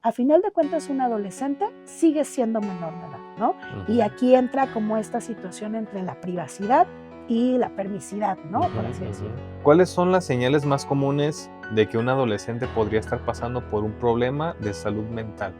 a final de cuentas un adolescente sigue siendo menor de edad, ¿no? Ujú. Y aquí entra como esta situación entre la privacidad y la permisidad, ¿no? Por así decirlo. ¿Cuáles son las señales más comunes de que un adolescente podría estar pasando por un problema de salud mental?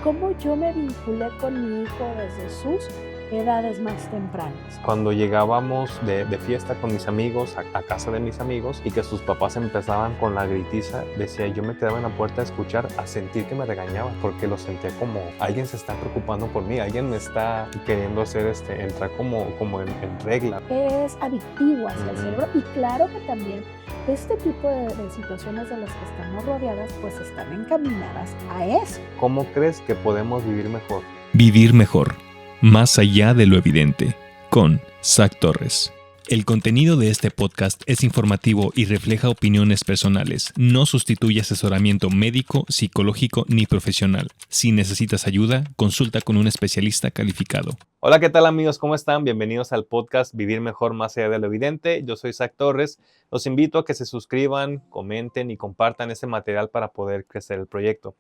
¿Cómo yo me vinculé con mi hijo desde sus edades más tempranas? Cuando llegábamos de fiesta con mis amigos, a casa de mis amigos, y que sus papás empezaban con la gritiza, decía, yo me quedaba en la puerta a escuchar, a sentir que me regañaban, porque lo sentía como, alguien se está preocupando por mí, alguien me está queriendo hacer entrar como en regla. Es adictivo hacia el Ujú. cerebro y claro que también este tipo de situaciones de las que estamos rodeadas pues están encaminadas a eso. ¿Cómo crees que podemos vivir mejor? Vivir mejor, más allá de lo evidente, con Zach Torres. El contenido de este podcast es informativo y refleja opiniones personales. No sustituye asesoramiento médico, psicológico ni profesional. Si necesitas ayuda, consulta con un especialista calificado. Hola, ¿qué tal amigos? ¿Cómo están? Bienvenidos al podcast Vivir Mejor Más Allá de lo Evidente. Yo soy Zach Torres. Los invito a que se suscriban, comenten y compartan este material para poder crecer el proyecto.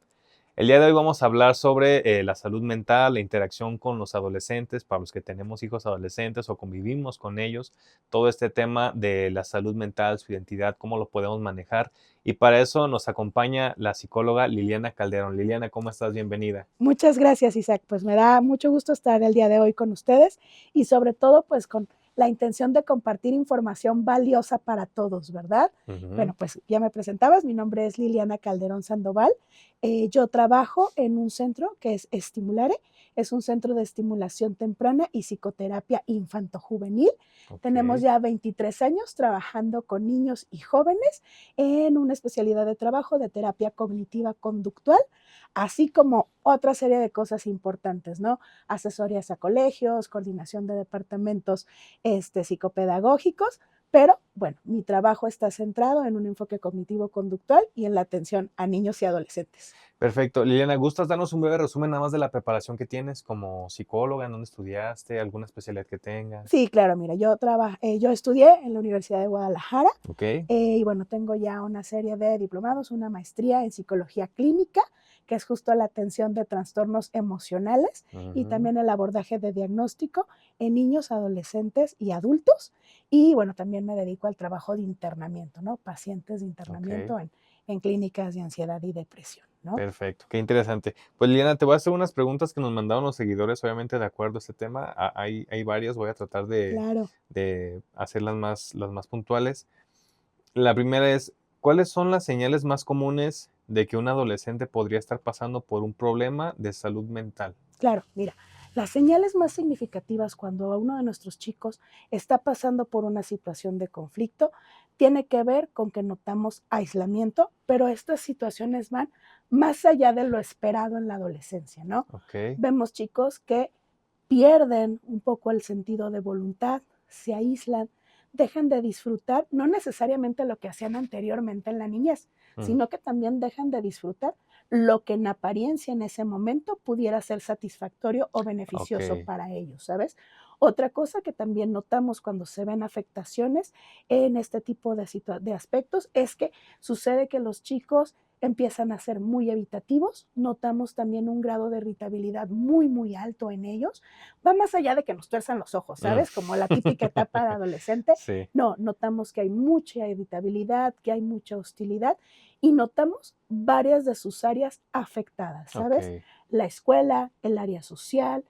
El día de hoy vamos a hablar sobre la salud mental, la interacción con los adolescentes, para los que tenemos hijos adolescentes o convivimos con ellos, todo este tema de la salud mental, su identidad, cómo lo podemos manejar. Y para eso nos acompaña la psicóloga Liliana Calderón. Liliana, ¿cómo estás? Bienvenida. Muchas gracias, Isaac. Pues me da mucho gusto estar el día de hoy con ustedes y sobre todo pues con la intención de compartir información valiosa para todos, ¿verdad? Bueno, pues ya me presentabas, mi nombre es Liliana Calderón Sandoval. Yo trabajo en un centro que es Estimulare, es un centro de estimulación temprana y psicoterapia infantojuvenil. Ok. Tenemos ya 23 años trabajando con niños y jóvenes en una especialidad de trabajo de terapia cognitiva conductual, así como otra serie de cosas importantes, ¿no? Asesorías a colegios, coordinación de departamentos psicopedagógicos, pero bueno, mi trabajo está centrado en un enfoque cognitivo-conductual y en la atención a niños y adolescentes. Perfecto. Liliana, ¿gustas darnos un breve resumen nada más de la preparación que tienes como psicóloga? ¿En dónde estudiaste? ¿Alguna especialidad que tengas? Sí, claro, mira, yo estudié en la Universidad de Guadalajara Ok. y bueno, tengo ya una serie de diplomados, una maestría en psicología clínica, que es justo la atención de trastornos emocionales y Ujú. también el abordaje de diagnóstico en niños, adolescentes y adultos. Y bueno, también me dedico al trabajo de internamiento, ¿no? Pacientes de internamiento Ok. en clínicas de ansiedad y depresión, ¿no? Perfecto, qué interesante. Pues Liliana, te voy a hacer unas preguntas que nos mandaron los seguidores, obviamente de acuerdo a este tema. Hay varias, voy a tratar Claro. de hacer las más puntuales. La primera es, ¿cuáles son las señales más comunes de que un adolescente podría estar pasando por un problema de salud mental? Claro, mira, las señales más significativas cuando uno de nuestros chicos está pasando por una situación de conflicto tiene que ver con que notamos aislamiento, pero estas situaciones van más allá de lo esperado en la adolescencia, ¿no? Ok. Vemos chicos que pierden un poco el sentido de voluntad, se aíslan, dejan de disfrutar, no necesariamente lo que hacían anteriormente en la niñez, Mm. sino que también dejan de disfrutar lo que en apariencia en ese momento pudiera ser satisfactorio o beneficioso Ok. para ellos, ¿sabes? Otra cosa que también notamos cuando se ven afectaciones en este tipo de aspectos es que sucede que los chicos empiezan a ser muy evitativos, notamos también un grado de irritabilidad muy, muy alto en ellos. Va más allá de que nos tuerzan los ojos, Mm. ¿sabes? Como la típica etapa de adolescente. Sí. No, notamos que hay mucha irritabilidad, que hay mucha hostilidad y notamos varias de sus áreas afectadas, ¿sabes? Ok. La escuela, el área social,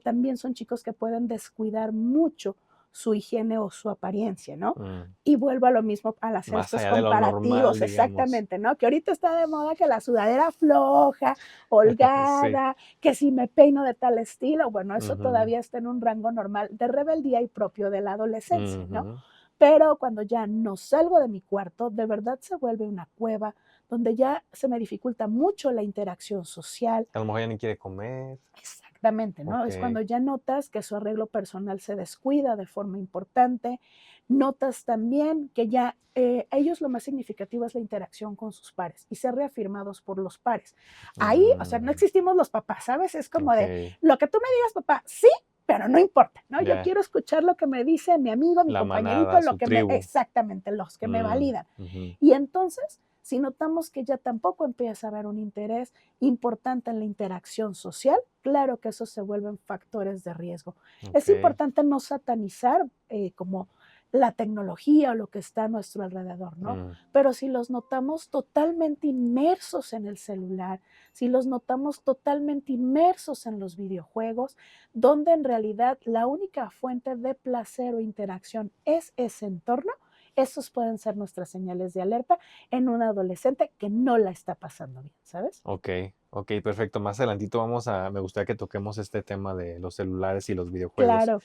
también son chicos que pueden descuidar mucho su higiene o su apariencia, ¿no? Mm. Y vuelvo a lo mismo al hacer Más estos allá de lo normal, comparativos, digamos. exactamente, ¿no? Que ahorita está de moda que la sudadera floja, Sí. holgada, que si me peino de tal estilo, bueno, eso Ujú. todavía está en un rango normal de rebeldía y propio de la adolescencia, ¿no? Ujú. Pero cuando ya no salgo de mi cuarto, de verdad se vuelve una cueva donde ya se me dificulta mucho la interacción social. A lo mejor ya ni quiere comer. Exactamente, ¿no? Es Ok. cuando ya notas que su arreglo personal se descuida de forma importante. Notas también que ya a ellos lo más significativo es la interacción con sus pares y ser reafirmados por los pares. Ahí, o sea, no Mm. existimos los papás, ¿sabes? Es como de, Ok. lo que tú me digas, papá, sí, pero no importa, ¿no? Yo Ya. quiero escuchar lo que me dice mi amigo, mi La compañerito, manada, lo su que me, tribu. exactamente, los que me validan. Ujú. Y entonces Si notamos que ya tampoco empieza a haber un interés importante en la interacción social, claro que esos se vuelven factores de riesgo. Es Ok. importante no satanizar como la tecnología o lo que está a nuestro alrededor, ¿no? Mm, Pero si los notamos totalmente inmersos en el celular, si los notamos totalmente inmersos en los videojuegos, donde en realidad la única fuente de placer o interacción es ese entorno, esos pueden ser nuestras señales de alerta en un adolescente que no la está pasando bien, ¿sabes? ok, ok, perfecto. Más adelantito me gustaría que toquemos este tema de los celulares y los videojuegos. Claro.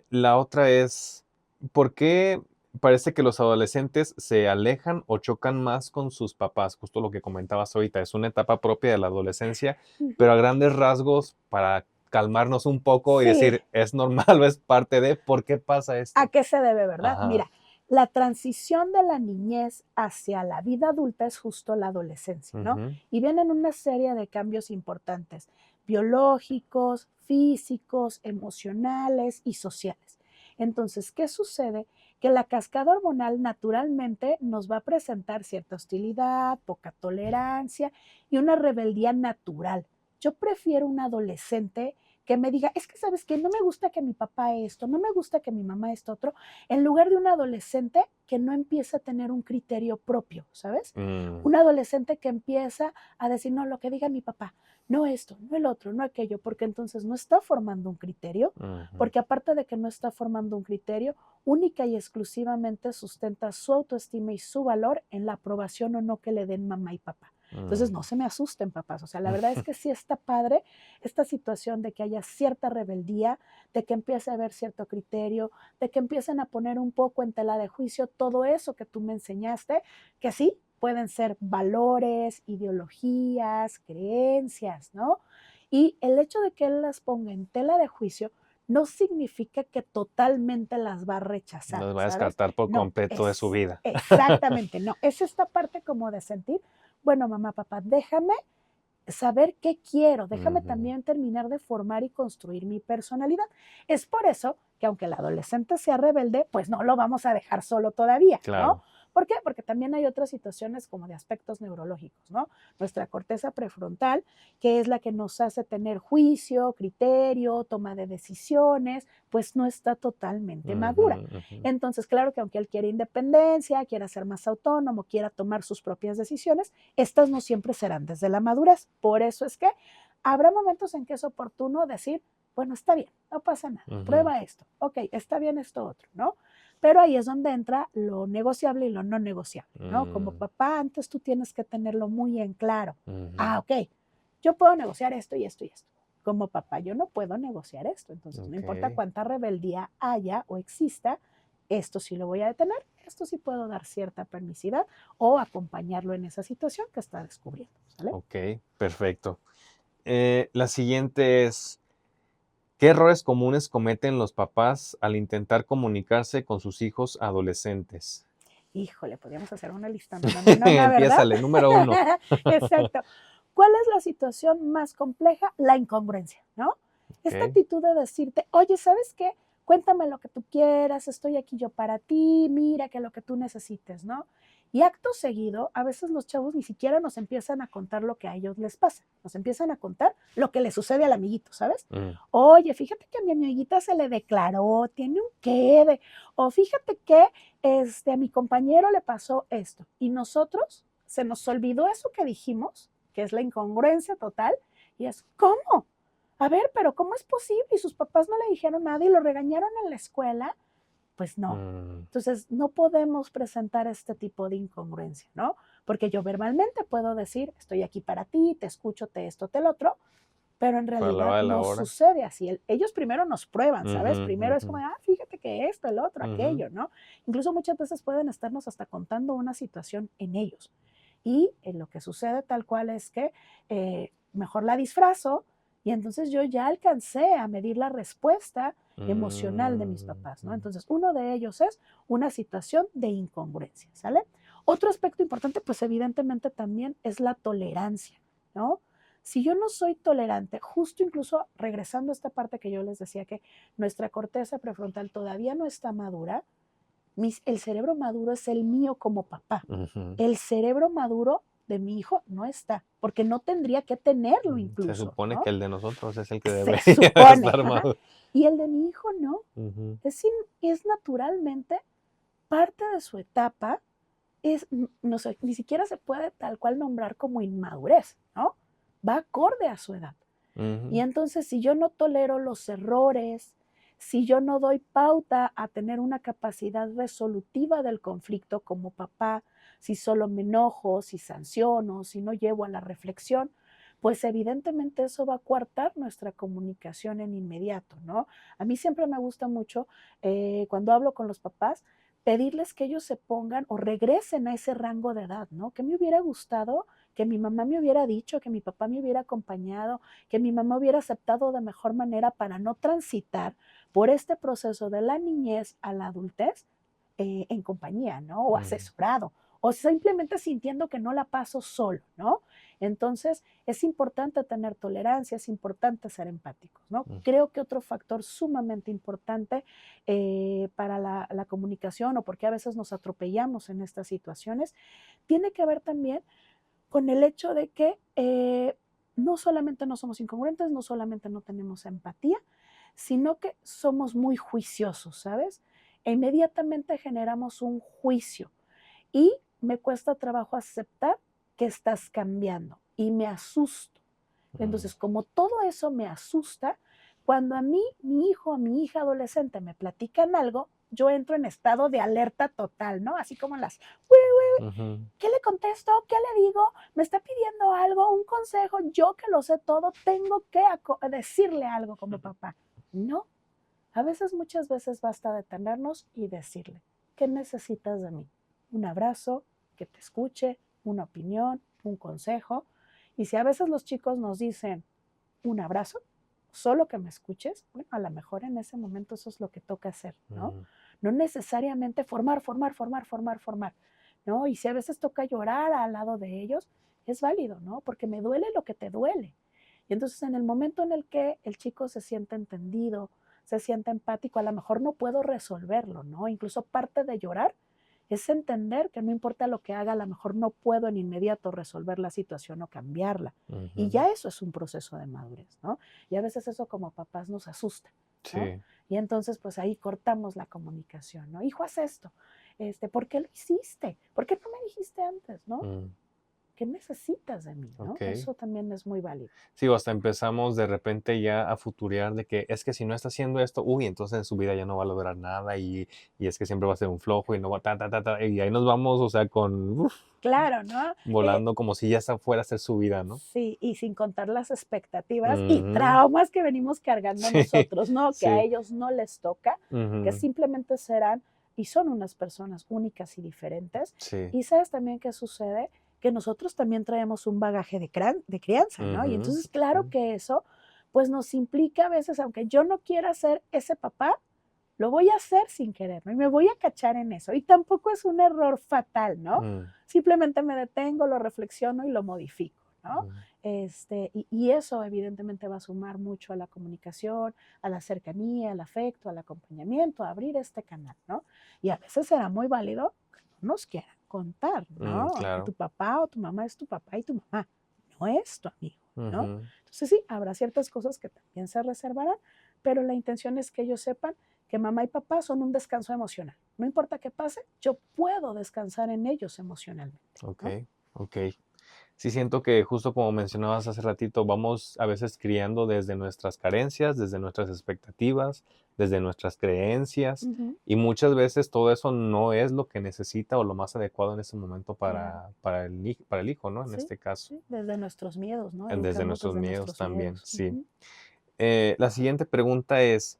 La otra es, ¿por qué parece que los adolescentes se alejan o chocan más con sus papás? Justo lo que comentabas ahorita, es una etapa propia de la adolescencia, Ujú. pero a grandes rasgos, para calmarnos un poco y Sí, decir, es normal o es parte de, ¿por qué pasa ¿a esto? qué se debe, verdad? Ajá. Mira, la transición de la niñez hacia la vida adulta es justo la adolescencia, ¿no? Ujú, Y vienen una serie de cambios importantes, biológicos, físicos, emocionales y sociales. Entonces, ¿qué sucede? Que la cascada hormonal naturalmente nos va a presentar cierta hostilidad, poca tolerancia y una rebeldía natural. Yo prefiero un adolescente que me diga, es que sabes que no me gusta que mi papá esto, no me gusta que mi mamá esto otro, en lugar de un adolescente que no empieza a tener un criterio propio, ¿sabes? mm, Un adolescente que empieza a decir, no, lo que diga mi papá, no esto, no el otro, no aquello, porque entonces no está formando un criterio, ujú, porque aparte de que no está formando un criterio, única y exclusivamente sustenta su autoestima y su valor en la aprobación o no que le den mamá y papá. Entonces, mm. no se me asusten, papás. O sea, la verdad es que sí está padre esta situación de que haya cierta rebeldía, de que empiece a haber cierto criterio, de que empiecen a poner un poco en tela de juicio todo eso que tú me enseñaste, que sí, pueden ser valores, ideologías, creencias, ¿no? Y el hecho de que él las ponga en tela de juicio no significa que totalmente las va a rechazar, Nos va a ¿sabes? descartar por No, completo de su es vida. exactamente, no, es esta parte como de sentir, bueno, mamá, papá, déjame saber qué quiero, déjame Ujú, también terminar de formar y construir mi personalidad. Es por eso que aunque el adolescente sea rebelde, pues no lo vamos a dejar solo todavía, ¿no? claro. ¿Por qué? Porque también hay otras situaciones como de aspectos neurológicos, ¿no? Nuestra corteza prefrontal, que es la que nos hace tener juicio, criterio, toma de decisiones, pues no está totalmente Ujú, madura. ujú. Entonces, claro que aunque él quiere independencia, quiera ser más autónomo, quiera tomar sus propias decisiones, estas no siempre serán desde la madurez. Por eso es que habrá momentos en que es oportuno decir, bueno, está bien, no pasa nada, Ujú, prueba esto, ok, está bien esto otro, ¿no? Pero ahí es donde entra lo negociable y lo no negociable, ¿no? Como mm, papá, antes tú tienes que tenerlo muy en claro. ujú, Ah, ok, yo puedo negociar esto y esto y esto. Como papá, yo no puedo negociar esto. Entonces, no importa ok. cuánta rebeldía haya o exista, esto sí lo voy a detener, esto sí puedo dar cierta permisividad o acompañarlo en esa situación que está descubriendo, ¿sale? Ok, perfecto. La siguiente es, ¿qué errores comunes cometen los papás al intentar comunicarse con sus hijos adolescentes? Híjole, podríamos hacer una lista, no, ¿verdad? Empiézale, número uno. Exacto. ¿Cuál es la situación más compleja? La incongruencia, ¿no? Esta Ok. actitud de decirte, oye, ¿sabes qué? Cuéntame lo que tú quieras, estoy aquí yo para ti, mira que lo que tú necesites, ¿no? Y acto seguido, a veces los chavos ni siquiera nos empiezan a contar lo que a ellos les pasa, nos empiezan a contar lo que le sucede al amiguito, ¿sabes? Mm, Oye, fíjate que a mi amiguita se le declaró, tiene un qué de, o fíjate que a mi compañero le pasó esto y nosotros se nos olvidó eso que dijimos, que es la incongruencia total, y es, ¿cómo? A ver, pero ¿cómo es posible? Y sus papás no le dijeron nada y lo regañaron en la escuela. Pues no. mm, Entonces, no podemos presentar este tipo de incongruencia, ¿no? Porque yo verbalmente puedo decir, estoy aquí para ti, te escucho, te esto, te lo otro, pero en para la realidad hora de la no hora. sucede así. Ellos primero nos prueban, ¿sabes? Ujú, Primero es ujú, como, fíjate que esto, el otro, ujú, aquello, ¿no? Incluso muchas veces pueden estarnos hasta contando una situación en ellos. Y lo que sucede tal cual es que mejor la disfrazo y entonces yo ya alcancé a medir la respuesta emocional de mis mm, papás, ¿no? mm, Entonces, uno de ellos es una situación de incongruencia, ¿sale? Otro aspecto importante, pues evidentemente también es la tolerancia, ¿no? Si yo no soy tolerante, justo incluso regresando a esta parte que yo les decía que nuestra corteza prefrontal todavía no está madura, El cerebro maduro es el mío como papá. Ujú. El cerebro maduro de mi hijo no está, porque no tendría que tenerlo Se incluso, supone ¿no? que el de nosotros es el que Se debería supone, estar ajá. maduro. Y el de mi hijo no. Ujú. Es naturalmente parte de su etapa, no sé, ni siquiera se puede tal cual nombrar como inmadurez, ¿no? Va acorde a su edad. Y Ujú. entonces, si yo no tolero los errores, si yo no doy pauta a tener una capacidad resolutiva del conflicto como papá, si solo me enojo, si sanciono, si no llevo a la reflexión, pues evidentemente eso va a coartar nuestra comunicación en inmediato, ¿no? A mí siempre me gusta mucho, cuando hablo con los papás, pedirles que ellos se pongan o regresen a ese rango de edad, ¿no? Que me hubiera gustado que mi mamá me hubiera dicho, que mi papá me hubiera acompañado, que mi mamá hubiera aceptado de mejor manera para no transitar por este proceso de la niñez a la adultez en compañía, ¿no? O asesorado, o simplemente sintiendo que no la paso solo, ¿no? Entonces, es importante tener tolerancia, es importante ser empáticos, ¿no? Creo que otro factor sumamente importante para la comunicación o porque a veces nos atropellamos en estas situaciones, tiene que ver también con el hecho de que no solamente no somos incongruentes, no solamente no tenemos empatía, sino que somos muy juiciosos, ¿sabes? E inmediatamente generamos un juicio y me cuesta trabajo aceptar que estás cambiando y me asusto. Entonces, como todo eso me asusta, cuando a mí, mi hijo o mi hija adolescente me platican algo, yo entro en estado de alerta total, ¿no? Así como las, Ujú. ¿qué le contesto? ¿Qué le digo? ¿Me está pidiendo algo? ¿Un consejo? Yo que lo sé todo, tengo que decirle algo como papá. No, a veces, muchas veces basta detenernos y decirle, ¿qué necesitas de mí? Un abrazo, que te escuche, una opinión, un consejo. Y si a veces los chicos nos dicen un abrazo, solo que me escuches, bueno, a lo mejor en ese momento eso es lo que toca hacer, ¿no? No necesariamente formar, ¿no? Y si a veces toca llorar al lado de ellos, es válido, ¿no? Porque me duele lo que te duele. Y entonces en el momento en el que el chico se siente entendido, se siente empático, a lo mejor no puedo resolverlo, ¿no? Incluso parte de llorar es entender que no importa lo que haga, a lo mejor no puedo en inmediato resolver la situación o cambiarla. Y ya eso es un proceso de madurez, ¿no? Y a veces eso como papás nos asusta, ¿no? Sí. Y entonces pues ahí cortamos la comunicación, ¿no? Hijo, haz esto. ¿Por qué lo hiciste? ¿Por qué no me dijiste antes, no? ¿Qué necesitas de mí, no? Ok. Eso también es muy válido. Sí, o hasta empezamos de repente ya a futurear de que es que si no está haciendo esto, uy, entonces en su vida ya no va a lograr nada y es que siempre va a ser un flojo y no va y ahí nos vamos, o sea, Claro, ¿no? volando como si ya esa fuera a ser su vida, ¿no? Sí, y sin contar las expectativas y Ujú. traumas que venimos cargando Sí, nosotros, ¿no? Que a sí. ellos no les toca, que Ujú. simplemente serán y son unas personas únicas y diferentes. Sí. Y sabes también qué sucede, que nosotros también traemos un bagaje de crianza, ¿no? Y Ujú. entonces, claro que eso, pues nos implica a veces, aunque yo no quiera ser ese papá, lo voy a hacer sin querer, ¿no? Y me voy a cachar en eso. Y tampoco es un error fatal, ¿no? Simplemente me detengo, lo reflexiono y lo modifico, ¿no? Y eso evidentemente va a sumar mucho a la comunicación, a la cercanía, al afecto, al acompañamiento, a abrir este canal, ¿no? Y a veces será muy válido que no nos quieran contar, ¿no? Que Claro. tu papá o tu mamá es tu papá y tu mamá, no es tu amigo, ¿no? Ujú. Entonces sí, habrá ciertas cosas que también se reservarán, pero la intención es que ellos sepan que mamá y papá son un descanso emocional. No importa qué pase, yo puedo descansar en ellos emocionalmente, Ok, ¿no? ok. Sí siento que justo como mencionabas hace ratito, vamos a veces criando desde nuestras carencias, desde nuestras expectativas, desde nuestras creencias Ujú, y muchas veces todo eso no es lo que necesita o lo más adecuado en ese momento claro, para el hijo, ¿no? En sí, este caso, sí, desde nuestros miedos, ¿no? desde Educamos nuestros desde miedos nuestros también, miedos. sí. Ujú. La siguiente pregunta es,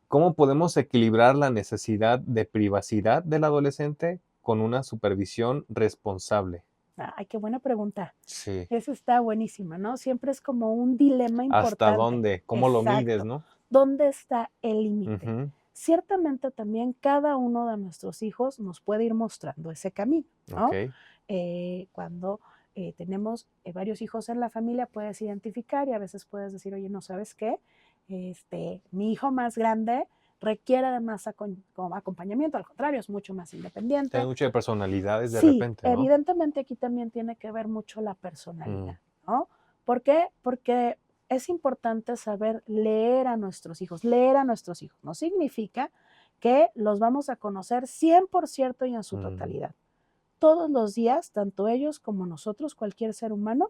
¿cómo podemos equilibrar la necesidad de privacidad del adolescente con una supervisión responsable? Ay, qué buena pregunta. Sí. Esa está buenísima, ¿no? Siempre es como un dilema ¿Hasta importante. dónde? ¿Cómo lo mides, Exacto. no? ¿Dónde está el límite? Ujú. Ciertamente también cada uno de nuestros hijos nos puede ir mostrando ese camino, ¿no? Okey. Cuando tenemos varios hijos en la familia, puedes identificar y a veces puedes decir, oye, no sabes qué, mi hijo más grande requiere de más como acompañamiento, al contrario, es mucho más independiente. Tiene mucho de personalidades de Sí, repente, ¿no? evidentemente aquí también tiene que ver mucho la personalidad, ¿no? ¿Por qué? Porque es importante saber leer a nuestros hijos. Leer a nuestros hijos no significa que los vamos a conocer 100% y en su totalidad. Todos los días, tanto ellos como nosotros, cualquier ser humano,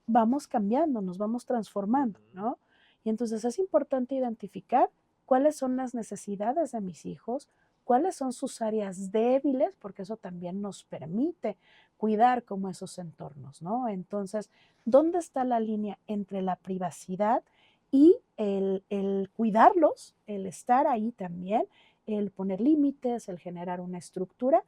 vamos cambiando, nos vamos transformando, ¿no? Y entonces es importante identificar cuáles son las necesidades de mis hijos, cuáles son sus áreas débiles, porque eso también nos permite cuidar como esos entornos, ¿no? Entonces, ¿dónde está la línea entre la privacidad y el cuidarlos, el estar ahí también, el poner límites, el generar una estructura?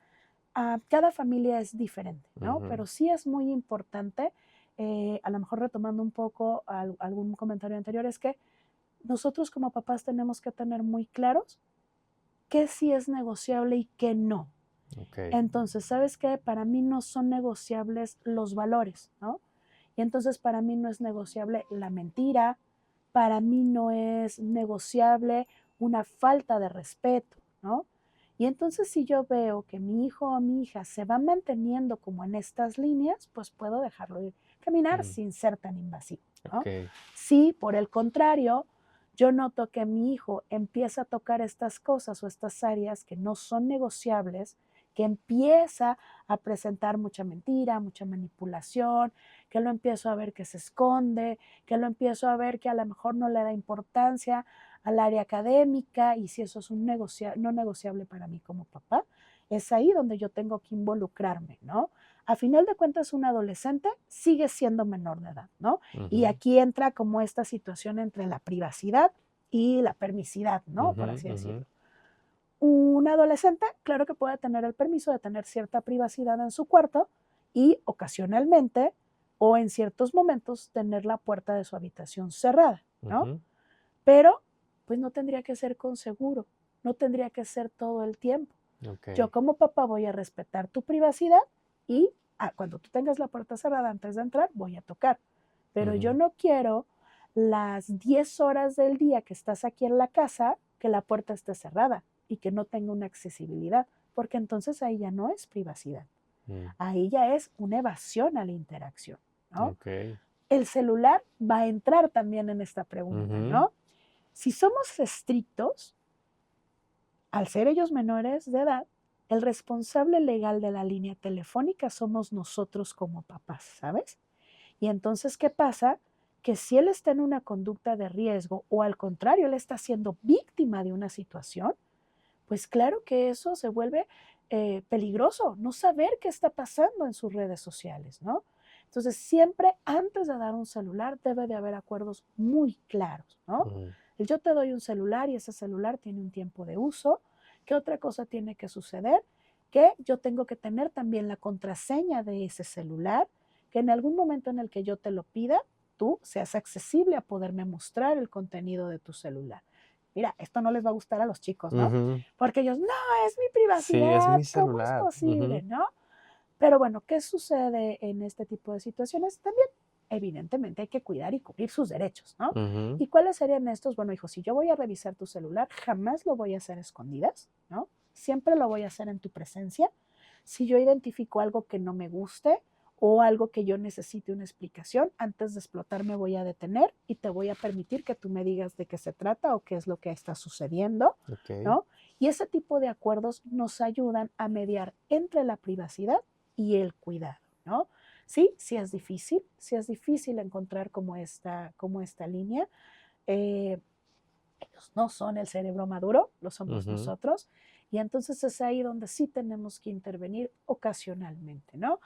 Cada familia es diferente, ¿no? Pero sí es muy importante, a lo mejor retomando un poco algún comentario anterior, es que nosotros como papás tenemos que tener muy claros qué sí es negociable y qué no. Okay. Entonces, ¿sabes qué? Para mí no son negociables los valores, ¿no? Y entonces para mí no es negociable la mentira, para mí no es negociable una falta de respeto, ¿no? Y entonces si yo veo que mi hijo o mi hija se va manteniendo como en estas líneas, pues puedo dejarlo ir, caminar sin ser tan invasivo, ¿no? Okay. Si por el contrario yo noto que mi hijo empieza a tocar estas cosas o estas áreas que no son negociables, que empieza a presentar mucha mentira, mucha manipulación, que lo empiezo a ver que se esconde, que lo empiezo a ver que a lo mejor no le da importancia al área académica, y si eso es un no negociable para mí como papá, es ahí donde yo tengo que involucrarme, ¿no? A final de cuentas, un adolescente sigue siendo menor de edad, ¿no? Y aquí entra como esta situación entre la privacidad y la permisidad, ¿no? Por así decirlo. Un adolescente, claro que puede tener el permiso de tener cierta privacidad en su cuarto y ocasionalmente o en ciertos momentos tener la puerta de su habitación cerrada, ¿no? Pero pues no tendría que ser con seguro, no tendría que ser todo el tiempo. Okay. Yo como papá voy a respetar tu privacidad y cuando tú tengas la puerta cerrada antes de entrar, voy a tocar. Pero yo no quiero las 10 horas del día que estás aquí en la casa que la puerta esté cerrada y que no tenga una accesibilidad, porque entonces ahí ya no es privacidad. Ahí ya es una evasión a la interacción, ¿no? Okay. El celular va a entrar también en esta pregunta, ¿no? Si somos estrictos, al ser ellos menores de edad, el responsable legal de la línea telefónica somos nosotros como papás, ¿sabes? Y entonces, ¿qué pasa? Que si él está en una conducta de riesgo o al contrario, él está siendo víctima de una situación, pues claro que eso se vuelve peligroso, no saber qué está pasando en sus redes sociales, ¿no? Entonces, siempre antes de dar un celular debe de haber acuerdos muy claros, ¿no? Yo te doy un celular y ese celular tiene un tiempo de uso. ¿Qué otra cosa tiene que suceder? Que yo tengo que tener también la contraseña de ese celular, que en algún momento en el que yo te lo pida, tú seas accesible a poderme mostrar el contenido de tu celular. Mira, esto no les va a gustar a los chicos, ¿no? Porque ellos, no, es mi privacidad, sí, es mi ¿cómo es celular. posible, no? Pero bueno, ¿qué sucede en este tipo de situaciones? También, evidentemente, hay que cuidar y cubrir sus derechos, ¿no? ¿Y cuáles serían estos? Bueno, hijo, si yo voy a revisar tu celular, jamás lo voy a hacer a escondidas, ¿no? Siempre lo voy a hacer en tu presencia. Si yo identifico algo que no me guste o algo que yo necesite una explicación, antes de explotar me voy a detener y te voy a permitir que tú me digas de qué se trata o qué es lo que está sucediendo, ¿no? Y ese tipo de acuerdos nos ayudan a mediar entre la privacidad y el cuidado, ¿no? Sí es difícil encontrar como esta línea. Ellos no son el cerebro maduro, lo somos nosotros, y entonces es ahí donde sí tenemos que intervenir ocasionalmente, ¿no?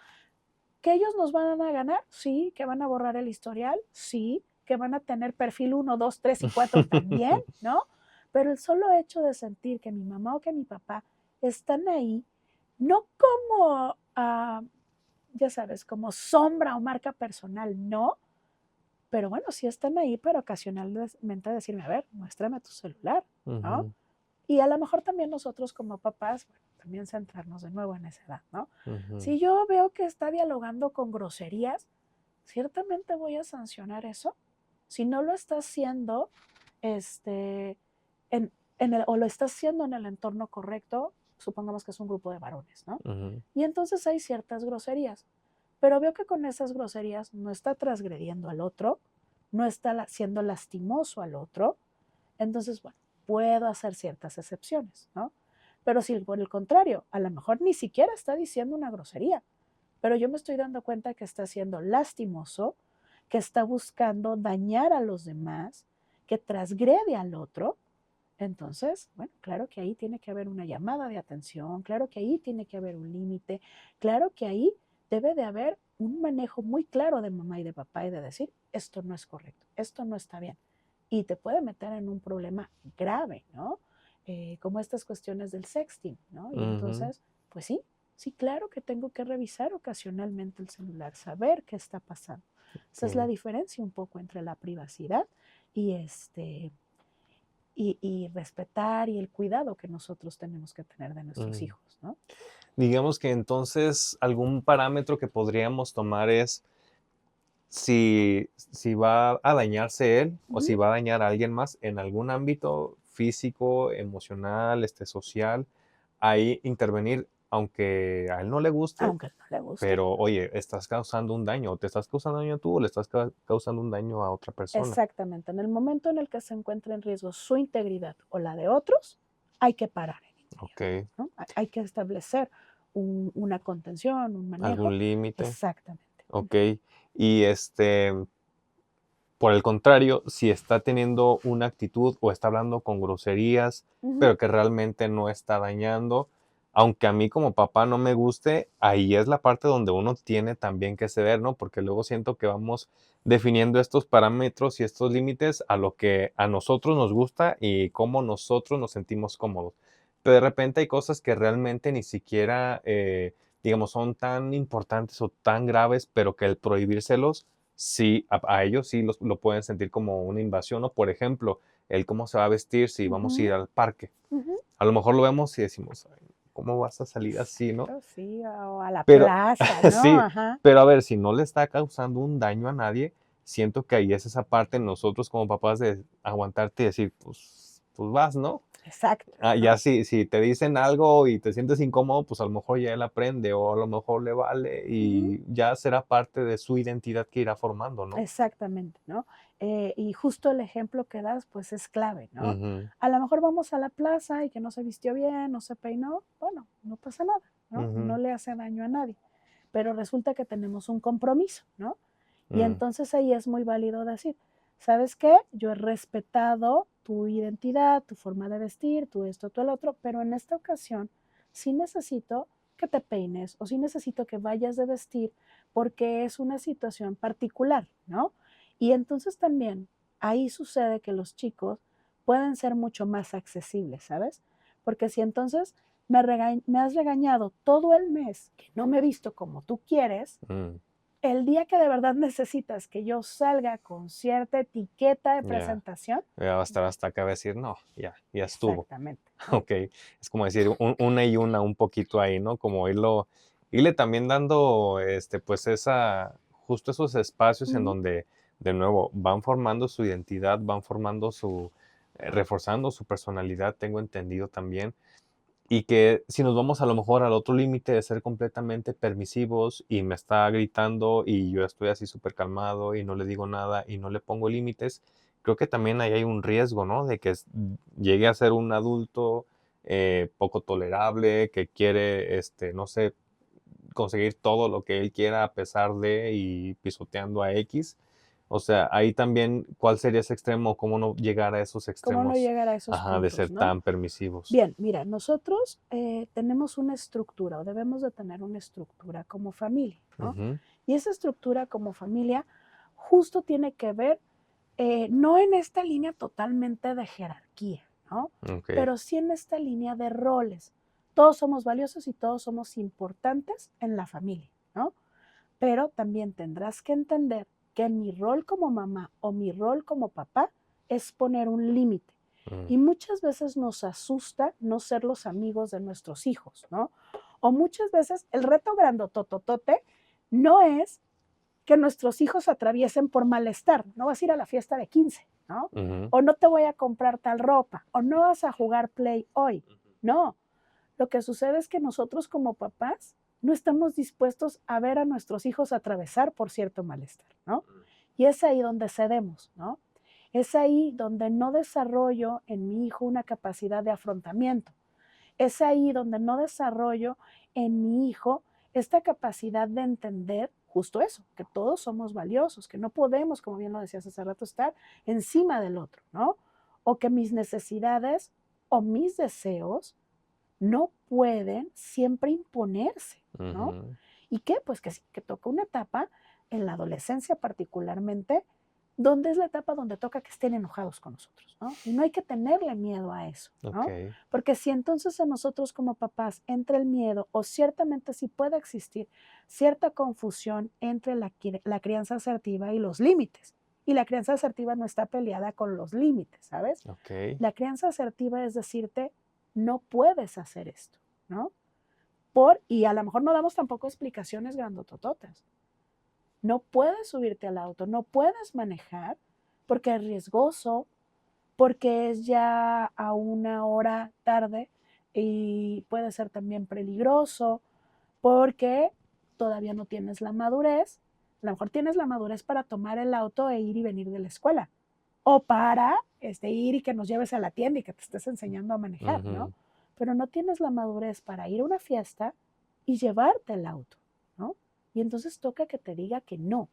¿Que ellos nos van a ganar? Sí. ¿Que van a borrar el historial? Sí. ¿Que van a tener perfil 1, 2, 3 y 4 también? ¿No? Pero el solo hecho de sentir que mi mamá o que mi papá están ahí, no como, ya sabes, como sombra o marca personal, no, pero bueno, sí están ahí para ocasionalmente decirme, a ver, muéstrame tu celular, ¿no? Y a lo mejor también nosotros como papás, bueno, también centrarnos de nuevo en esa edad, ¿no? Si yo veo que está dialogando con groserías, ciertamente voy a sancionar eso. Si no lo está haciendo en o lo está haciendo en el entorno correcto, supongamos que es un grupo de varones, ¿no? Ujú. Y entonces hay ciertas groserías, pero veo que con esas groserías no está transgrediendo al otro, no está siendo lastimoso al otro, entonces, bueno, puedo hacer ciertas excepciones, ¿no? Pero si por el contrario, a lo mejor ni siquiera está diciendo una grosería, pero yo me estoy dando cuenta que está siendo lastimoso, que está buscando dañar a los demás, que transgrede al otro, entonces, bueno, claro que ahí tiene que haber una llamada de atención, claro que ahí tiene que haber un límite, claro que ahí debe de haber un manejo muy claro de mamá y de papá y de decir, esto no es correcto, esto no está bien. Y te puede meter en un problema grave, ¿no? Como estas cuestiones del sexting, ¿no? Y Ujú. entonces, pues sí, sí, claro que tengo que revisar ocasionalmente el celular, saber qué está pasando. Esa es la Ok. diferencia un poco entre la privacidad y y respetar y el cuidado que nosotros tenemos que tener de nuestros Mm. hijos, ¿no? Digamos que entonces algún parámetro que podríamos tomar es si va a dañarse él o si Ujú. va a dañar a alguien más en algún ámbito físico, emocional, social, ahí intervenir, aunque a él no le guste, Aunque no le guste. pero oye, estás causando un daño, o te estás causando daño tú o le estás causando un daño a otra persona. Exactamente. En el momento en el que se encuentra en riesgo su integridad o la de otros, hay que parar en Ok, inmediato, ¿no? Hay que establecer una contención, un manejo. algún límite, Exactamente. ok. Y por el contrario, si está teniendo una actitud o está hablando con groserías, Ujú. pero que realmente no está dañando, aunque a mí como papá no me guste, ahí es la parte donde uno tiene también que ceder, ¿no? Porque luego siento que vamos definiendo estos parámetros y estos límites a lo que a nosotros nos gusta y cómo nosotros nos sentimos cómodos. Pero de repente hay cosas que realmente ni siquiera, digamos, son tan importantes o tan graves, pero que el prohibírselos sí, a ellos sí lo pueden sentir como una invasión, ¿no? Por ejemplo, el cómo se va a vestir si vamos a ir Ujú. al parque. Ujú. A lo mejor lo vemos y decimos: "Ay, ¿cómo vas a salir así, no?". Claro, sí, o a la Pero plaza, ¿no? sí, Ajá. pero a ver, si no le está causando un daño a nadie, siento que ahí es esa parte nosotros como papás de aguantarte y decir: "Pues vas, ¿no?". Exacto, Ya ¿no? si te dicen algo y te sientes incómodo, pues a lo mejor ya él aprende o a lo mejor le vale Ujú. y ya será parte de su identidad que irá formando, ¿no? Exactamente, ¿no? Y justo el ejemplo que das, pues es clave, ¿no? Ujú, A lo mejor vamos a la plaza y que no se vistió bien, no se peinó, bueno, no pasa nada, ¿no? No ujú, le hace daño a nadie, pero resulta que tenemos un compromiso, ¿no? Y mm, entonces ahí es muy válido decir, ¿sabes qué? Yo he respetado tu identidad, tu forma de vestir, tu esto, tu el otro, pero en esta ocasión sí necesito que te peines o sí necesito que vayas de vestir porque es una situación particular, ¿no? Y entonces también ahí sucede que los chicos pueden ser mucho más accesibles, ¿sabes? Porque si entonces me has regañado todo el mes que no me he visto como tú quieres, mm, el día que de verdad necesitas que yo salga con cierta etiqueta de ya, presentación, ya va a estar bueno, hasta acá va a decir: "No, ya estuvo". exactamente, ¿no? Okey, es como decir una y una, un poquito ahí, ¿no? Como irle también dando, pues, justo esos espacios en Ujú. donde, de nuevo, van formando su identidad, van formando reforzando su personalidad, tengo entendido también. Y que si nos vamos a lo mejor al otro límite de ser completamente permisivos y me está gritando y yo estoy así súper calmado y no le digo nada y no le pongo límites, creo que también ahí hay un riesgo, ¿no? De que llegue a ser un adulto poco tolerable, que quiere, no sé, conseguir todo lo que él quiera a pesar de y pisoteando a X. O sea, ahí también, ¿cuál sería ese extremo? ¿Cómo no llegar a esos ¿Cómo no extremos? llegar a esos Ajá, de ser puntos, no? tan permisivos. Bien, mira, nosotros tenemos una estructura o debemos de tener una estructura como familia, ¿no? Ujú, Y esa estructura como familia justo tiene que ver, no en esta línea totalmente de jerarquía, ¿no? ok. Pero sí en esta línea de roles. Todos somos valiosos y todos somos importantes en la familia, ¿no? Pero también tendrás que entender que mi rol como mamá o mi rol como papá es poner un límite. Mm, Y muchas veces nos asusta no ser los amigos de nuestros hijos, ¿no? O muchas veces el reto grandotototote no es que nuestros hijos atraviesen por malestar. No vas a ir a la fiesta de 15, ¿no? Ujú. O no te voy a comprar tal ropa, o no vas a jugar Play hoy. No, lo que sucede es que nosotros como papás no estamos dispuestos a ver a nuestros hijos atravesar por cierto malestar, ¿no? Y es ahí donde cedemos, ¿no? Es ahí donde no desarrollo en mi hijo una capacidad de afrontamiento. Es ahí donde no desarrollo en mi hijo esta capacidad de entender justo eso, que todos somos valiosos, que no podemos, como bien lo decías hace rato, estar encima del otro, ¿no? O que mis necesidades o mis deseos no pueden siempre imponerse, ¿no? Ujú. ¿Y qué? Pues que sí, que toca una etapa, en la adolescencia particularmente, donde es la etapa donde toca que estén enojados con nosotros, ¿no? Y no hay que tenerle miedo a eso, ¿no? Ok. Porque si entonces en nosotros como papás entra el miedo, o ciertamente sí puede existir cierta confusión entre la crianza asertiva y los límites. Y la crianza asertiva no está peleada con los límites, ¿sabes? Ok. La crianza asertiva es decirte, no puedes hacer esto, ¿no? Y a lo mejor no damos tampoco explicaciones grandotototas. No puedes subirte al auto, no puedes manejar porque es riesgoso, porque es ya a una hora tarde y puede ser también peligroso, porque todavía no tienes la madurez. A lo mejor tienes la madurez para tomar el auto e ir y venir de la escuela, o para ir y que nos lleves a la tienda y que te estés enseñando a manejar, ¿no? Ujú. Pero no tienes la madurez para ir a una fiesta y llevarte el auto, ¿no? Y entonces toca que te diga que no.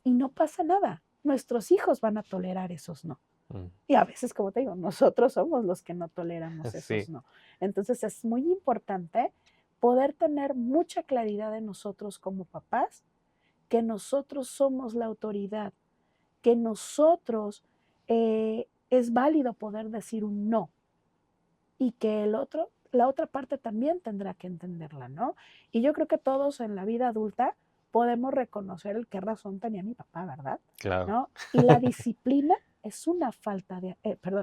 Y no pasa nada. Nuestros hijos van a tolerar esos no. Mm. Y a veces, como te digo, nosotros somos los que no toleramos Sí. esos no. Entonces es muy importante poder tener mucha claridad en nosotros como papás, que nosotros somos la autoridad, que nosotros es válido poder decir un no y que la otra parte también tendrá que entenderla, ¿no? Y yo creo que todos en la vida adulta podemos reconocer el qué razón tenía mi papá, ¿verdad? Claro. ¿No? Y la disciplina es una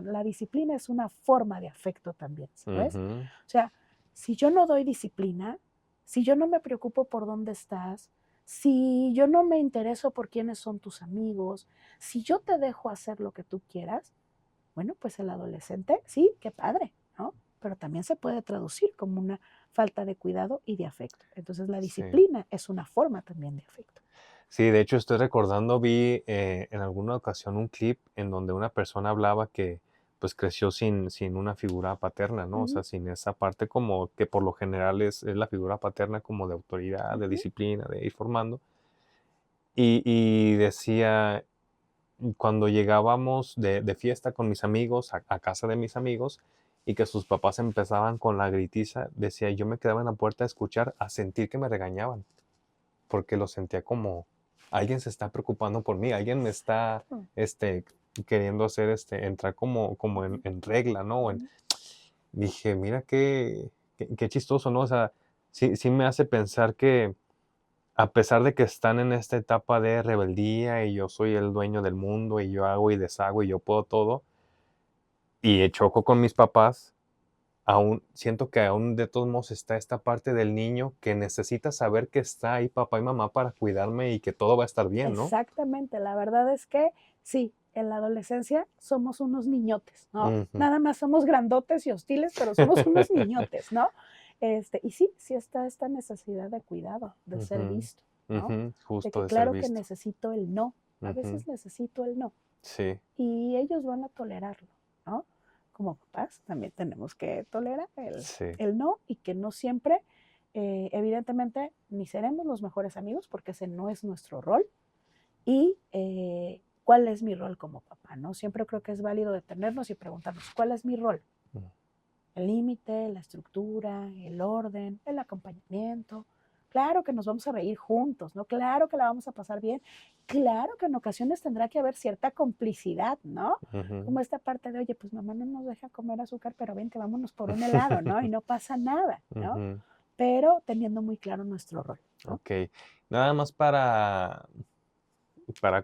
la disciplina es una forma de afecto también, ¿sabes? Ujú. O sea, si yo no doy disciplina, si yo no me preocupo por dónde estás, si yo no me intereso por quiénes son tus amigos, si yo te dejo hacer lo que tú quieras, bueno, pues el adolescente, sí, qué padre, ¿no? Pero también se puede traducir como una falta de cuidado y de afecto. Entonces la Sí. disciplina es una forma también de afecto. Sí, de hecho estoy recordando, vi en alguna ocasión un clip en donde una persona hablaba que pues creció sin una figura paterna, ¿no? O sea, Ujú, sin esa parte como que por lo general es la figura paterna como de autoridad, de ujú, disciplina, de ir formando. Y decía, cuando llegábamos de fiesta con mis amigos, a casa de mis amigos, y que sus papás empezaban con la gritiza, decía, yo me quedaba en la puerta a escuchar, a sentir que me regañaban, porque lo sentía como, alguien se está preocupando por mí, alguien me está, claro, este, queriendo hacer, entrar como ujú, en regla, ¿no? ujú. Dije, mira qué chistoso, ¿no? O sea, sí me hace pensar que a pesar de que están en esta etapa de rebeldía y yo soy el dueño del mundo y yo hago y deshago y yo puedo todo, y choco con mis papás, aún siento que aún de todos modos está esta parte del niño que necesita saber que está ahí papá y mamá para cuidarme y que todo va a estar bien, ¿no? Exactamente, la verdad es que sí, en la adolescencia somos unos niñotes, ¿no? Ujú. Nada más somos grandotes y hostiles, pero somos unos niñotes, ¿no? Y sí está esta necesidad de cuidado, de ser Ujú, visto, ¿no? ujú, De justo que de ser claro que visto. necesito el no, a Ujú, veces necesito el no, sí, y ellos van a tolerarlo, ¿no? Como papás también tenemos que tolerar sí, el no y que no siempre, evidentemente, ni seremos los mejores amigos porque ese no es nuestro rol y cuál es mi rol como papá, ¿no? Siempre creo que es válido detenernos y preguntarnos, ¿cuál es mi rol? mm, El límite, la estructura, el orden, el acompañamiento. Claro que nos vamos a reír juntos, ¿no? Claro que la vamos a pasar bien. Claro que en ocasiones tendrá que haber cierta complicidad, ¿no? ujú. Como esta parte de, oye, pues mamá no nos deja comer azúcar, pero vente, vámonos por un helado, ¿no? Y no pasa nada, ¿no? Ujú, Pero teniendo muy claro nuestro rol, ¿no? ok. Nada más para